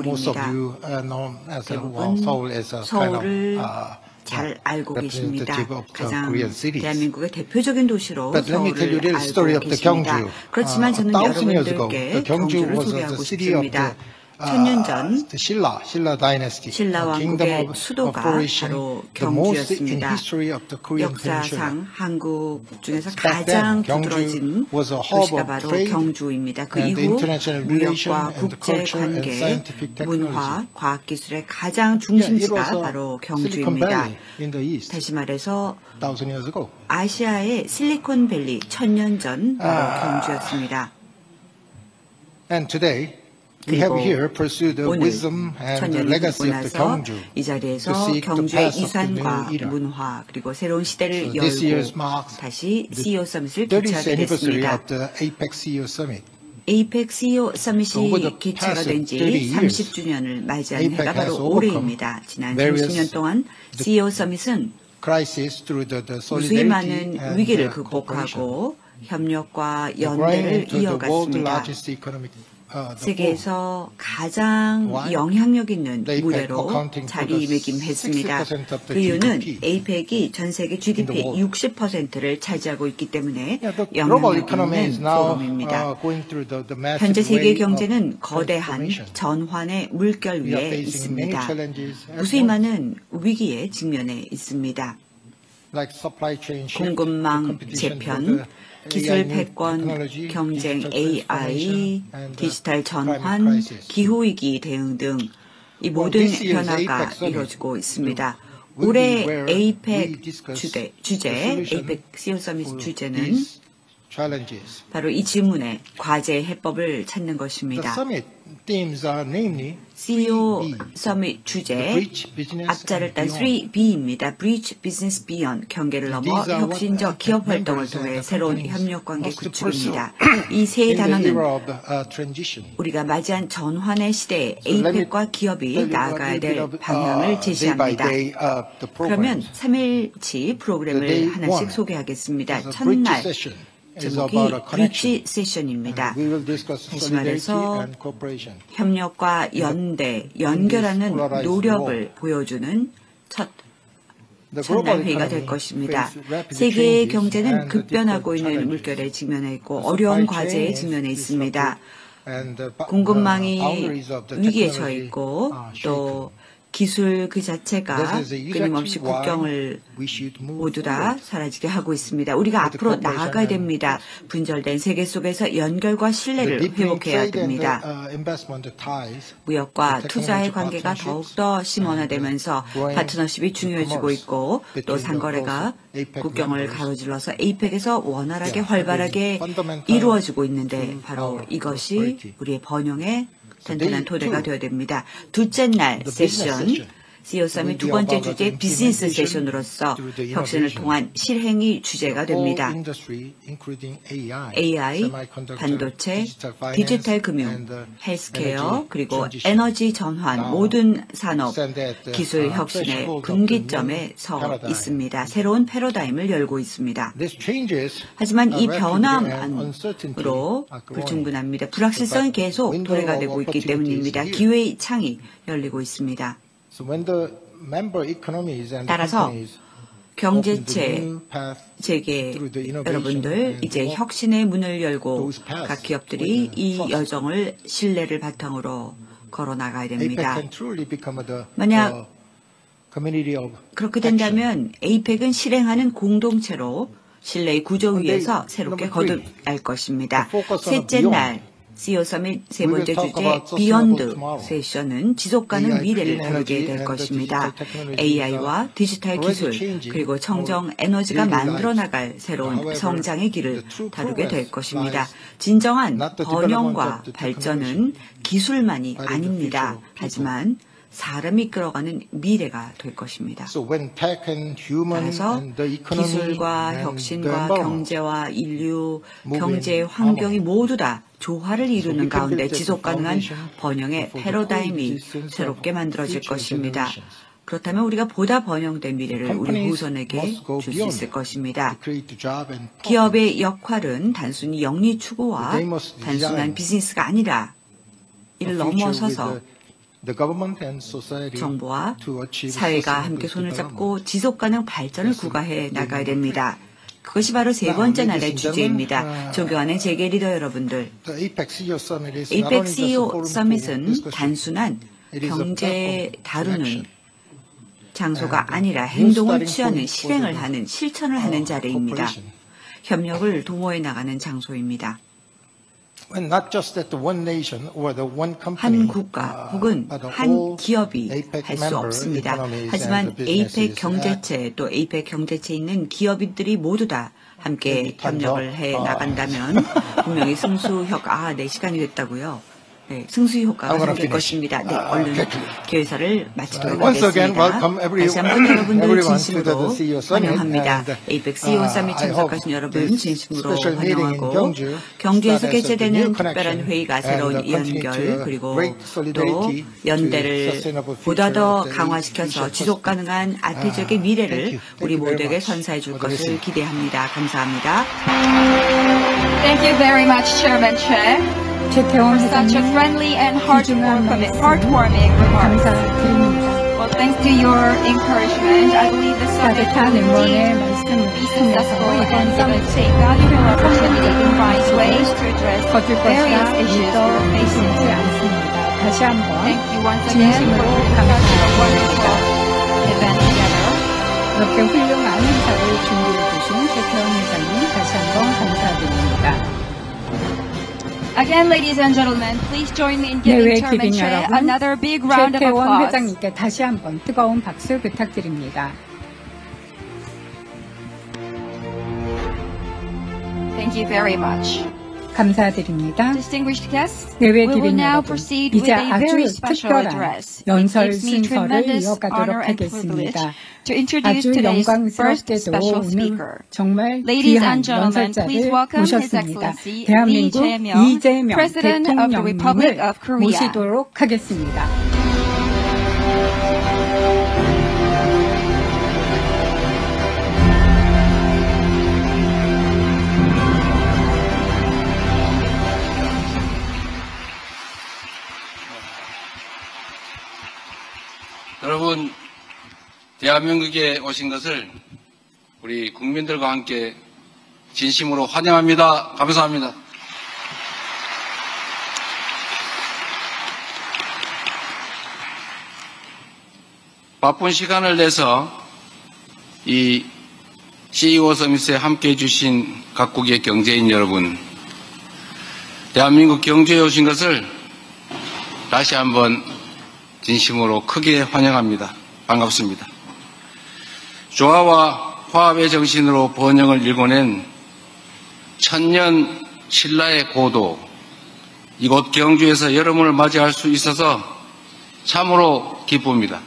most of 서울입니다. you know as 대부분 Seoul is a kind 서울을 of 잘 알고 계십니다. representative of the 가장 Korean cities. 대한민국의 대표적인 도시로 But let me tell you 서울을 the story 알고 of the 계십니다. Gyeongju. 그렇지만 저는 1,000 years ago, 여러분들께 the Gyeongju 경주를 was 소개하고 the city of 싶습니다. the 천년 전 the Shilla dynasty, 신라 a kingdom 왕국의 of 수도가 flourishing, 바로 the most in 경주였습니다. history of the Korean peninsula. 역사상 한국 중에서 Back 가장 then, 경주 두드러진 was a hub 도시가 of 바로 trade 경주입니다. 그 and the 이후 international relation 무역과 and the culture and 국제관계, scientific technology. 문화, 과학기술의 가장 Yeah, it 중심지가 was a 바로 Silicon 경주입니다. Valley in the east, 다시 말해서 1,000 years ago. 아시아의 실리콘밸리 천년 전 바로 경주였습니다. And today, we have 그리고 here pursued the 오늘 wisdom and the 천년이 legacy 지나고 of the 나서 Gyeongju. 이 자리에서 to seek the 경주의 path of the 이산과 new era. 문화 그리고 새로운 시대를 So this year 열고 marks 다시 CEO 서밋을 30th 개최하게 anniversary 됐습니다. of the APEC CEO Summit. APEC CEO Over 서밋이 the 개최가 past 된 지 30 years, 30주년을 맞이한 APEC 해가 바로 has overcome 올해입니다. 지난 various 30년 동안 CEO 서밋은 Crisis through the 무수히 solidarity 많은 and 위기를 the cooperation. 극복하고 협력과 Growing 연대를 into the world's 이어갔습니다. largest economic the 세계에서 가장 Why? 영향력 있는 The APEC 무대로 accounting for the 자리매김했습니다. 60% of the 그 이유는 GDP APEC이 전 세계 GDP의 in the world. 60%를 차지하고 있기 때문에 Yeah, the global 영향력 economy is 있는 now 포럼입니다. going through the massive 현재 세계 wave of 경제는 거대한 transformation. 전환의 물결 We are 위에 facing many 있습니다. challenges at 무수히 once, 많은 위기에 직면해 있습니다. like supply chain shift, 공급망 the competition 재편, for the 기술 AI new 패권, technology, 경쟁 digital AI, transformation, and the 디지털 climate 전환, crisis. 기후위기 대응 등 이 모든 this year's 변화가 APEC summit 이루어지고 있습니다. will 올해 be where we APEC discuss 주제, the solution APEC CEO 서밋 for 주제는 these challenges. 바로 이 질문에 과제의 해법을 찾는 The 것입니다. summit themes are namely CEO 3B, 서밋 주제 Bridge Business 앞자를 딴 and Beyond. 3B입니다. Bridge Business Beyond 경계를 넘어 These are what 혁신적 기업 활동을 members and 통해 the 새로운 companies 협력관계 must 구축입니다. pursue 이 세 in the 단어는 era of transition. 우리가 맞이한 전환의 시대에 So let me APEC과 기업이 tell you 나아가야 a little 될 bit of, 방향을 day by 제시합니다. day of the 그러면 programs. 3일치 The 프로그램을 day 하나씩 one 소개하겠습니다. is a bridge 첫날 session. is 제목이 about a connection. 브릿지 세션입니다. We will discuss 다시 solidarity 말해서 and cooperation. 협력과 연대, 연결하는 노력을 보여주는 첫 The global 첫날 회의가 될 economy 것입니다. faces rapid 세계의 changes 경제는 and 급변하고 different 있는 challenges. 물결에 직면해 있고 The 어려운 supply 과제에 chain 직면해 is 있습니다. disrupted and the 공급망이 boundaries of the 위기에 처해 technology 있고 are shaken. 또 기술 그 자체가 This is 끊임없이 exactly why 국경을 we should move 모두 다 forward. 사라지게 하고 있습니다. 우리가 With the 앞으로 cooperation 나아가야 and 됩니다. 분절된 세계 속에서 연결과 The 신뢰를 deepening 회복해야 trade and 됩니다. the, investment ties 무역과 the 투자의 technology 관계가 partnerships 더욱더 심원화되면서 growing 파트너십이 중요해지고 있고 또 between the 상거래가 APEC 국경을 members. 가로질러서 APEC에서 원활하게 Yeah, 활발하게 fundamental 이루어지고 있는데 to 바로 our 이것이 prosperity. 우리의 번영의 튼튼한 day 토대가 two 되어야 됩니다. 둘째 날 The business 세션 session CEO 서밋 두 번째 주제 비즈니스 세션으로서 혁신을 통한 실행이 주제가 됩니다. AI, 반도체, 디지털 금융, 헬스케어, 그리고 에너지 전환 모든 산업 기술 혁신의 분기점에 서 있습니다. 새로운 패러다임을 열고 있습니다. 하지만 이 변화만으로 불충분합니다. 불확실성이 계속 도래가 되고 있기 때문입니다. 기회의 창이 열리고 있습니다. 따라서 경제체 재계 여러분들 이제 혁신의 문을 열고 각 기업들이 이 여정을 신뢰를 바탕으로 걸어 나가야 됩니다. 만약 그렇게 된다면 APEC은 실행하는 공동체로 신뢰의 구조 위에서 새롭게 거듭날 것입니다. 셋째 날 CEO 서밋 세 번째 주제 비욘드 세션은 지속가능 미래를 다루게 될 것입니다. AI와 디지털 기술 그리고 청정 에너지가 만들어 나갈 새로운 성장의 길을 다루게 될 것입니다. 진정한 번영과 발전은 기술만이 아닙니다. 하지만 사람이 이끌어가는 미래가 될 것입니다. 따라서 기술과 혁신과 경제와 인류, 경제 환경이 모두 다 조화를 이루는 가운데 지속가능한 번영의 패러다임이 새롭게 만들어질 것입니다. 그렇다면 우리가 보다 번영된 미래를 우리 후손에게 줄 수 있을 것입니다. 기업의 역할은 단순히 영리 추구와 단순한 비즈니스가 아니라 이를 넘어서서 정부와 사회가 함께 손을 잡고 지속가능 발전을 구가해 나가야 됩니다. 그것이 바로 세 번째 날의 주제입니다. 존경하는 재계 리더 여러분들, APEC CEO 서밋은 단순한 경제 다루는 장소가 아니라 행동을 취하는 실행을 하는 실천을 하는 자리입니다. 협력을 도모해 나가는 장소입니다. 한 국가 혹은 한 기업이 할 수 없습니다. 하지만 APEC 경제체 또 APEC 경제체에 있는 기업인들이 모두 다 함께 협력을 해 나간다면 분명히 승수 효과, 네, 시간이 됐다고요. 네, 승수 효과가 생길 것입니다. 네, 얼른 교회사를 마치도록 하겠습니다. 다시 한번 여러분들 진심으로 환영합니다. APEC CEO 서밋 참석하신 여러분 진심으로 환영하고 경주에서 개최되는 특별한 회의가 새로운 연결 그리고 또 연대를 보다 더 강화시켜서 지속가능한 아태지역의 미래를 우리 모두에게 선사해 줄 것을 기대합니다. 감사합니다. Thank you very much, Chairman Che. 최태원 Such a 회장님 friendly and 귀중한 말씀 heartwarming remarks. 감사드립니다. Well, thanks to your encouragement, I believe the summit 따뜻한 will 응원의 indeed 말씀을 be 통해서 successful 이번 and give 서밋 us a valuable opportunity to find ways to address 거둘 various 것이라 issues 믿어 we're facing. 의심치 않습니다. 다시 한번 Thank you once again for 진심으로 such a 감사합니다. wonderful event together. 이렇게 훌륭한 행사를 준비해 주신 최태원 회장님 다시 한번 감사드립니다. Again, ladies and gentlemen, please join me in 내외 giving Chairman 기빈 Che 여러분, another big round of 최태원 applause. 회장님께 다시 한번 뜨거운 박수 부탁드립니다. Thank you very much. 감사드립니다. Distinguished guests, 내외 we will 기빈 now 여러분, proceed with 이제 a very 아주 special 특별한 address. It 연설 gives me 순서를 tremendous 이어가도록 honor and privilege 하겠습니다. to introduce 아주 today's first 영광스럽게도 special 오늘 speaker. 정말 Ladies 귀한 and gentlemen, please 연설자를 welcome His 모셨습니다. Excellency 대한민국 Lee Jae-myung, 이재명 President of the Republic 대통령님을 of Korea. 모시도록 하겠습니다. 여러분, 대한민국에 오신 것을 우리 국민들과 함께 진심으로 환영합니다. 감사합니다. 바쁜 시간을 내서 이 CEO 서밋에 함께해 주신 각국의 경제인 여러분, 대한민국 경주에 오신 것을 다시 한번 진심으로 크게 환영합니다. 반갑습니다. 조화와 화합의 정신으로 번영을 일궈낸 천년 신라의 고도, 이곳 경주에서 여러분을 맞이할 수 있어서 참으로 기쁩니다.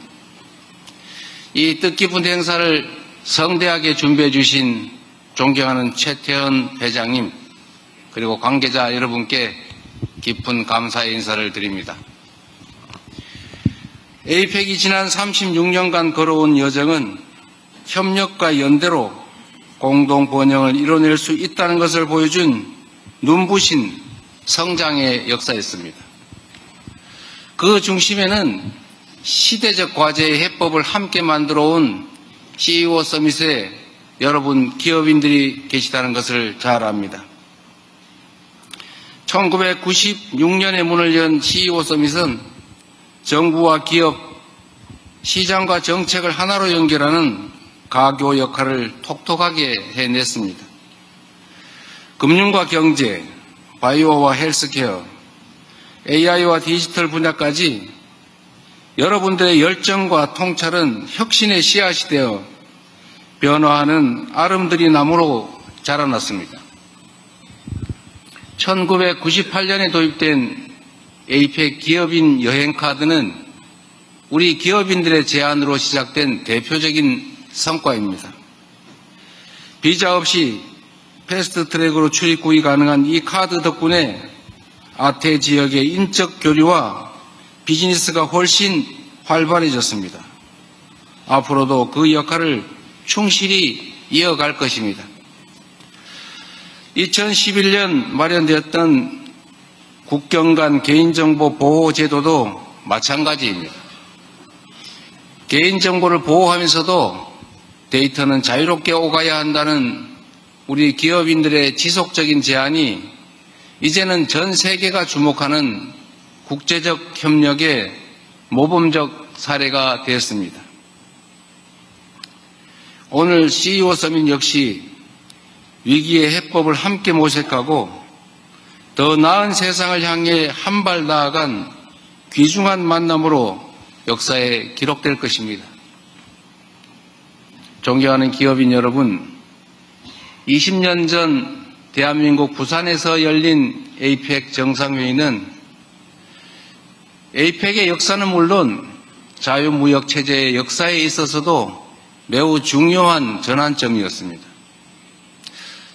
이 뜻깊은 행사를 성대하게 준비해 주신 존경하는 최태원 회장님, 그리고 관계자 여러분께 깊은 감사의 인사를 드립니다. 에이펙이 지난 36년간 걸어온 여정은 협력과 연대로 공동 번영을 이뤄낼 수 있다는 것을 보여준 눈부신 성장의 역사였습니다. 그 중심에는 시대적 과제의 해법을 함께 만들어 온 CEO 서밋에 여러분 기업인들이 계시다는 것을 잘 압니다. 1996년에 문을 연 CEO 서밋은 정부와 기업, 시장과 정책을 하나로 연결하는 가교 역할을 톡톡하게 해냈습니다. 금융과 경제, 바이오와 헬스케어, AI와 디지털 분야까지 여러분들의 열정과 통찰은 혁신의 씨앗이 되어 변화하는 아름드리 나무로 자라났습니다. 1998년에 도입된 에이펙 기업인 여행카드는 우리 기업인들의 제안으로 시작된 대표적인 성과입니다. 비자 없이 패스트트랙으로 출입국이 가능한 이 카드 덕분에 아태 지역의 인적 교류와 비즈니스가 훨씬 활발해졌습니다. 앞으로도 그 역할을 충실히 이어갈 것입니다. 2011년 마련되었던 국경 간 개인정보 보호 제도도 마찬가지입니다. 개인정보를 보호하면서도 데이터는 자유롭게 오가야 한다는 우리 기업인들의 지속적인 제안이 이제는 전 세계가 주목하는 국제적 협력의 모범적 사례가 되었습니다. 오늘 CEO 서밋 역시 위기의 해법을 함께 모색하고 더 나은 세상을 향해 한 발 나아간 귀중한 만남으로 역사에 기록될 것입니다. 존경하는 기업인 여러분, 20년 전 대한민국 부산에서 열린 에이펙 정상회의는 에이펙의 역사는 물론 자유무역 체제의 역사에 있어서도 매우 중요한 전환점이었습니다.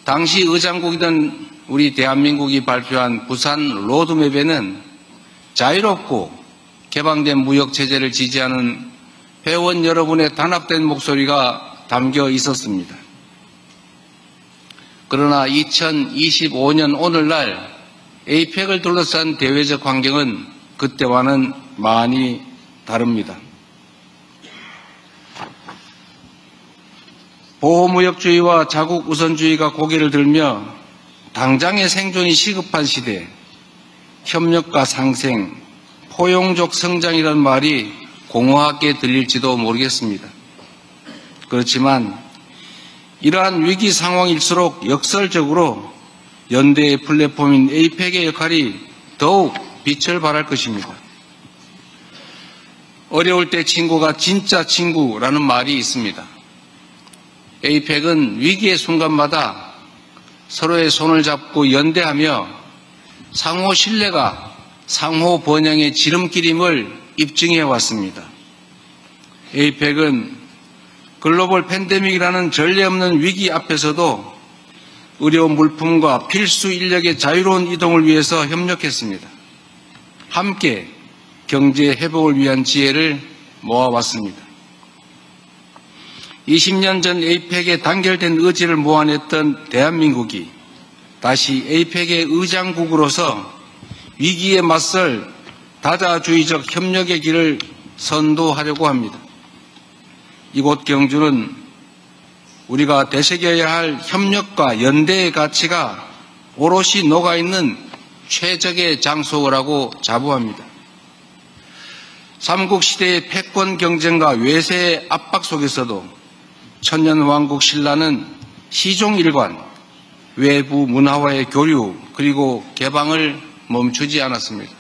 당시 의장국이던 우리 대한민국이 발표한 부산 로드맵에는 자유롭고 개방된 무역 체제를 지지하는 회원 여러분의 단합된 목소리가 담겨 있었습니다. 그러나 2025년 오늘날 에이펙을 둘러싼 대외적 환경은 그때와는 많이 다릅니다. 보호무역주의와 자국 우선주의가 고개를 들며 당장의 생존이 시급한 시대, 협력과 상생, 포용적 성장이라는 말이 공허하게 들릴지도 모르겠습니다. 그렇지만 이러한 위기 상황일수록 역설적으로 연대의 플랫폼인 에이펙의 역할이 더욱 빛을 발할 것입니다. 어려울 때 친구가 진짜 친구라는 말이 있습니다. 에이펙은 위기의 순간마다 서로의 손을 잡고 연대하며 상호 신뢰가 상호 번영의 지름길임을 입증해 왔습니다. 에이펙은 글로벌 팬데믹이라는 전례 없는 위기 앞에서도 의료 물품과 필수 인력의 자유로운 이동을 위해서 협력했습니다. 함께 경제 회복을 위한 지혜를 모아왔습니다. 20년 전 에이펙에 단결된 의지를 모아냈던 대한민국이 다시 에이펙의 의장국으로서 위기에 맞설 다자주의적 협력의 길을 선도하려고 합니다. 이곳 경주는 우리가 되새겨야 할 협력과 연대의 가치가 오롯이 녹아있는 최적의 장소라고 자부합니다. 삼국시대의 패권 경쟁과 외세의 압박 속에서도 천년왕국 신라는 시종일관, 외부 문화와의 교류 그리고 개방을 멈추지 않았습니다.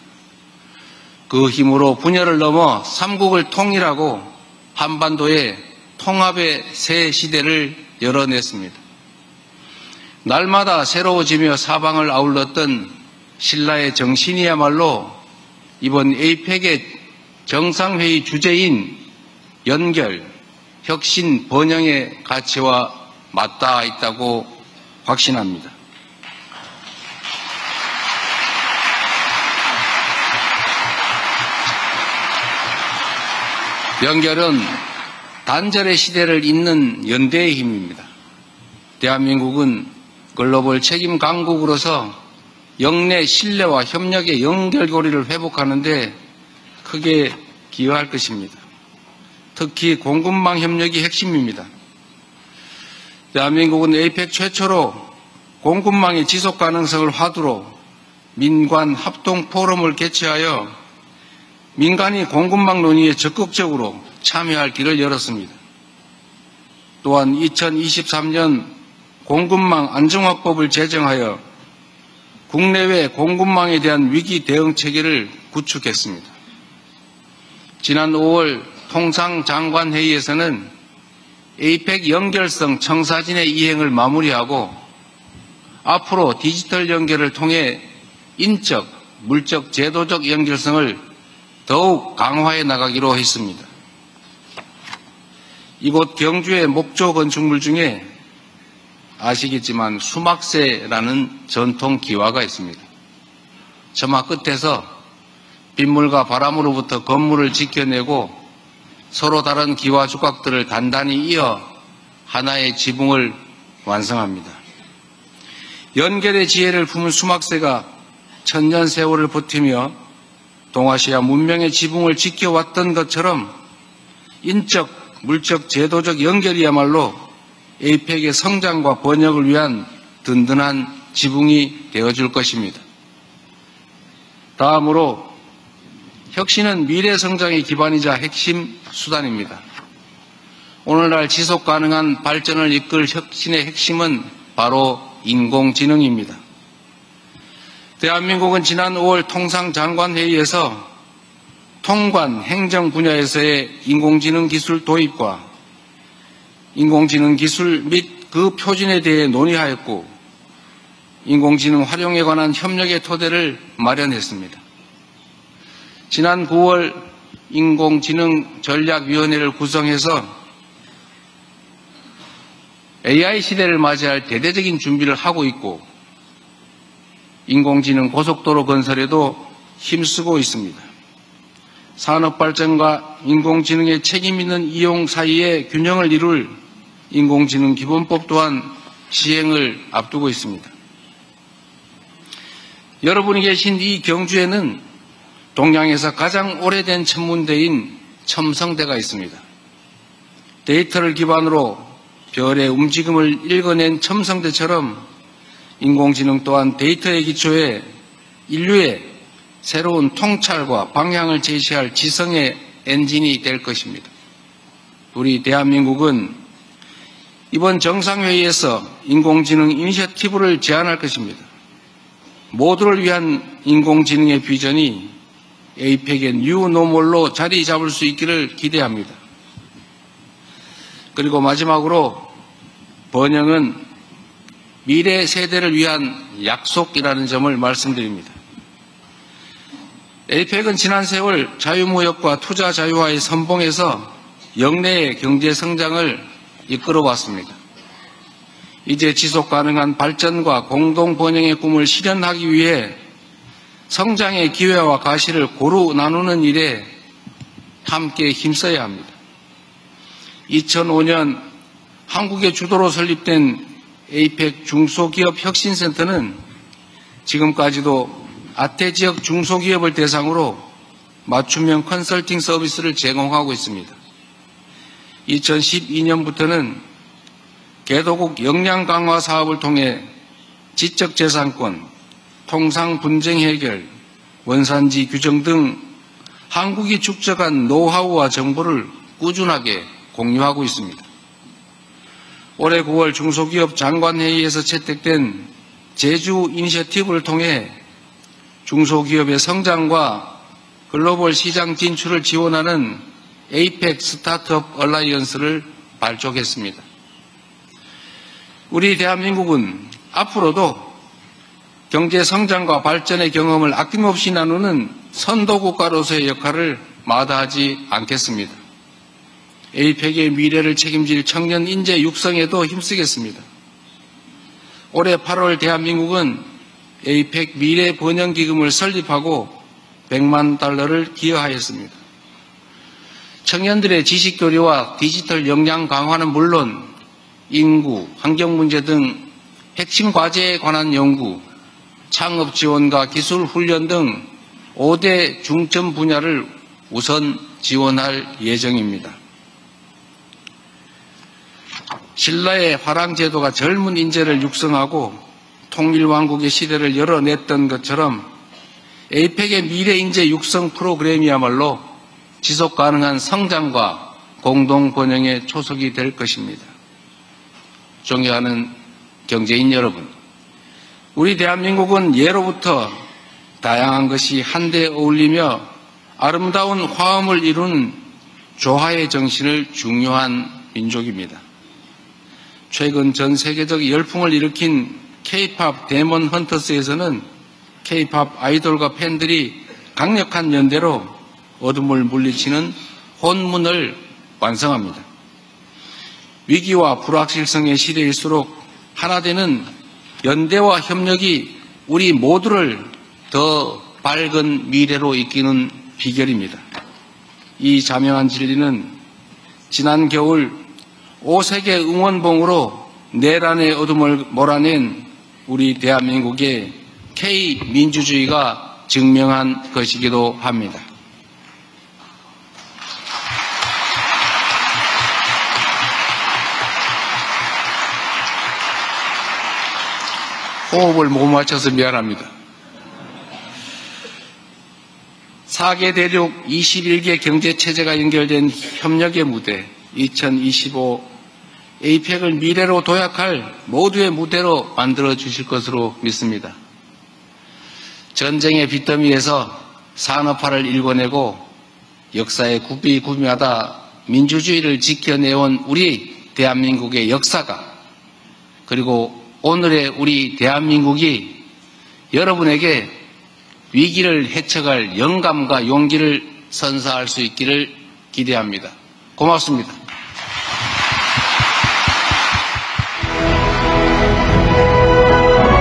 그 힘으로 분열을 넘어 삼국을 통일하고 한반도의 통합의 새 시대를 열어냈습니다. 날마다 새로워지며 사방을 아울렀던 신라의 정신이야말로 이번 에이펙의 정상회의 주제인 연결, 혁신 번영의 가치와 맞닿아 있다고 확신합니다. 연결은 단절의 시대를 잇는 연대의 힘입니다. 대한민국은 글로벌 책임 강국으로서 영내 신뢰와 협력의 연결고리를 회복하는 데 크게 기여할 것입니다. 특히 공급망 협력이 핵심입니다. 대한민국은 에이펙 최초로 공급망의 지속 가능성을 화두로 민관 합동 포럼을 개최하여 민간이 공급망 논의에 적극적으로 참여할 길을 열었습니다. 또한 2023년 공급망 안정화법을 제정하여 국내외 공급망에 대한 위기 대응 체계를 구축했습니다. 지난 5월 통상장관회의에서는 에이펙 연결성 청사진의 이행을 마무리하고 앞으로 디지털 연결을 통해 인적, 물적, 제도적 연결성을 더욱 강화해 나가기로 했습니다. 이곳 경주의 목조 건축물 중에 아시겠지만 수막새라는 전통 기와가 있습니다. 처마 끝에서 빗물과 바람으로부터 건물을 지켜내고 서로 다른 기와 조각들을 단단히 이어 하나의 지붕을 완성합니다. 연결의 지혜를 품은 수막새가 천년 세월을 버티며 동아시아 문명의 지붕을 지켜왔던 것처럼 인적, 물적, 제도적 연결이야말로 에이펙의 성장과 번역을 위한 든든한 지붕이 되어줄 것입니다. 다음으로 혁신은 미래 성장의 기반이자 핵심 수단입니다. 오늘날 지속 가능한 발전을 이끌 혁신의 핵심은 바로 인공지능입니다. 대한민국은 지난 5월 통상장관회의에서 통관, 행정 분야에서의 인공지능 기술 도입과 인공지능 기술 및 그 표준에 대해 논의하였고 인공지능 활용에 관한 협력의 토대를 마련했습니다. 지난 9월 인공지능 전략위원회를 구성해서 AI 시대를 맞이할 대대적인 준비를 하고 있고 인공지능 고속도로 건설에도 힘쓰고 있습니다. 산업발전과 인공지능의 책임있는 이용 사이에 균형을 이룰 인공지능 기본법 또한 시행을 앞두고 있습니다. 여러분이 계신 이 경주에는 동양에서 가장 오래된 천문대인 첨성대가 있습니다. 데이터를 기반으로 별의 움직임을 읽어낸 첨성대처럼 인공지능 또한 데이터의 기초에 인류의 새로운 통찰과 방향을 제시할 지성의 엔진이 될 것입니다. 우리 대한민국은 이번 정상회의에서 인공지능 이니셔티브를 제안할 것입니다. 모두를 위한 인공지능의 비전이 에이펙의 뉴노멀로 자리 잡을 수 있기를 기대합니다. 그리고 마지막으로 번영은 미래 세대를 위한 약속이라는 점을 말씀드립니다. 에이펙은 지난 세월 자유무역과 투자 자유화의 선봉에서 역내의 경제 성장을 이끌어왔습니다. 이제 지속 가능한 발전과 공동 번영의 꿈을 실현하기 위해 성장의 기회와 가시를 고루 나누는 일에 함께 힘써야 합니다. 2005년 한국의 주도로 설립된 에이펙 중소기업 혁신센터는 지금까지도 아태 지역 중소기업을 대상으로 맞춤형 컨설팅 서비스를 제공하고 있습니다. 2012년부터는 개도국 역량 강화 사업을 통해 지적재산권, 통상 분쟁 해결, 원산지 규정 등 한국이 축적한 노하우와 정보를 꾸준하게 공유하고 있습니다. 올해 9월 중소기업 장관회의에서 채택된 제주 이니셔티브를 통해 중소기업의 성장과 글로벌 시장 진출을 지원하는 에이펙 스타트업 얼라이언스를 발족했습니다. 우리 대한민국은 앞으로도 경제 성장과 발전의 경험을 아낌없이 나누는 선도국가로서의 역할을 마다하지 않겠습니다. 에이펙의 미래를 책임질 청년 인재 육성에도 힘쓰겠습니다. 올해 8월 대한민국은 에이펙 미래 번영기금을 설립하고 100만 달러를 기여하였습니다. 청년들의 지식 교류와 디지털 역량 강화는 물론 인구, 환경 문제 등 핵심 과제에 관한 연구, 창업 지원과 기술 훈련 등 5대 중점 분야를 우선 지원할 예정입니다. 신라의 화랑제도가 젊은 인재를 육성하고 통일왕국의 시대를 열어냈던 것처럼 에이펙의 미래 인재 육성 프로그램이야말로 지속 가능한 성장과 공동 번영의 초석이 될 것입니다. 존경하는 경제인 여러분, 우리 대한민국은 예로부터 다양한 것이 한데 어울리며 아름다운 화음을 이루는 조화의 정신을 중요한 민족입니다. 최근 전 세계적 열풍을 일으킨 K-POP 데몬 헌터스에서는 K-POP 아이돌과 팬들이 강력한 연대로 어둠을 물리치는 혼문을 완성합니다. 위기와 불확실성의 시대일수록 하나 되는 연대와 협력이 우리 모두를 더 밝은 미래로 이끄는 비결입니다. 이 자명한 진리는 지난 겨울 5세계 응원봉으로 내란의 어둠을 몰아낸 우리 대한민국의 K민주주의가 증명한 것이기도 합니다. 호흡을 못 맞춰서 미안합니다. 4개 대륙 21개 경제체제가 연결된 협력의 무대 2025 에이펙을 미래로 도약할 모두의 무대로 만들어 주실 것으로 믿습니다. 전쟁의 빚더미에서 산업화를 일궈내고 역사의 구비구비마다 민주주의를 지켜내온 우리 대한민국의 역사가, 그리고 오늘의 우리 대한민국이 여러분에게 위기를 헤쳐갈 영감과 용기를 선사할 수 있기를 기대합니다. 고맙습니다.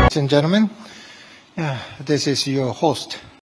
Ladies and gentlemen, this is your host.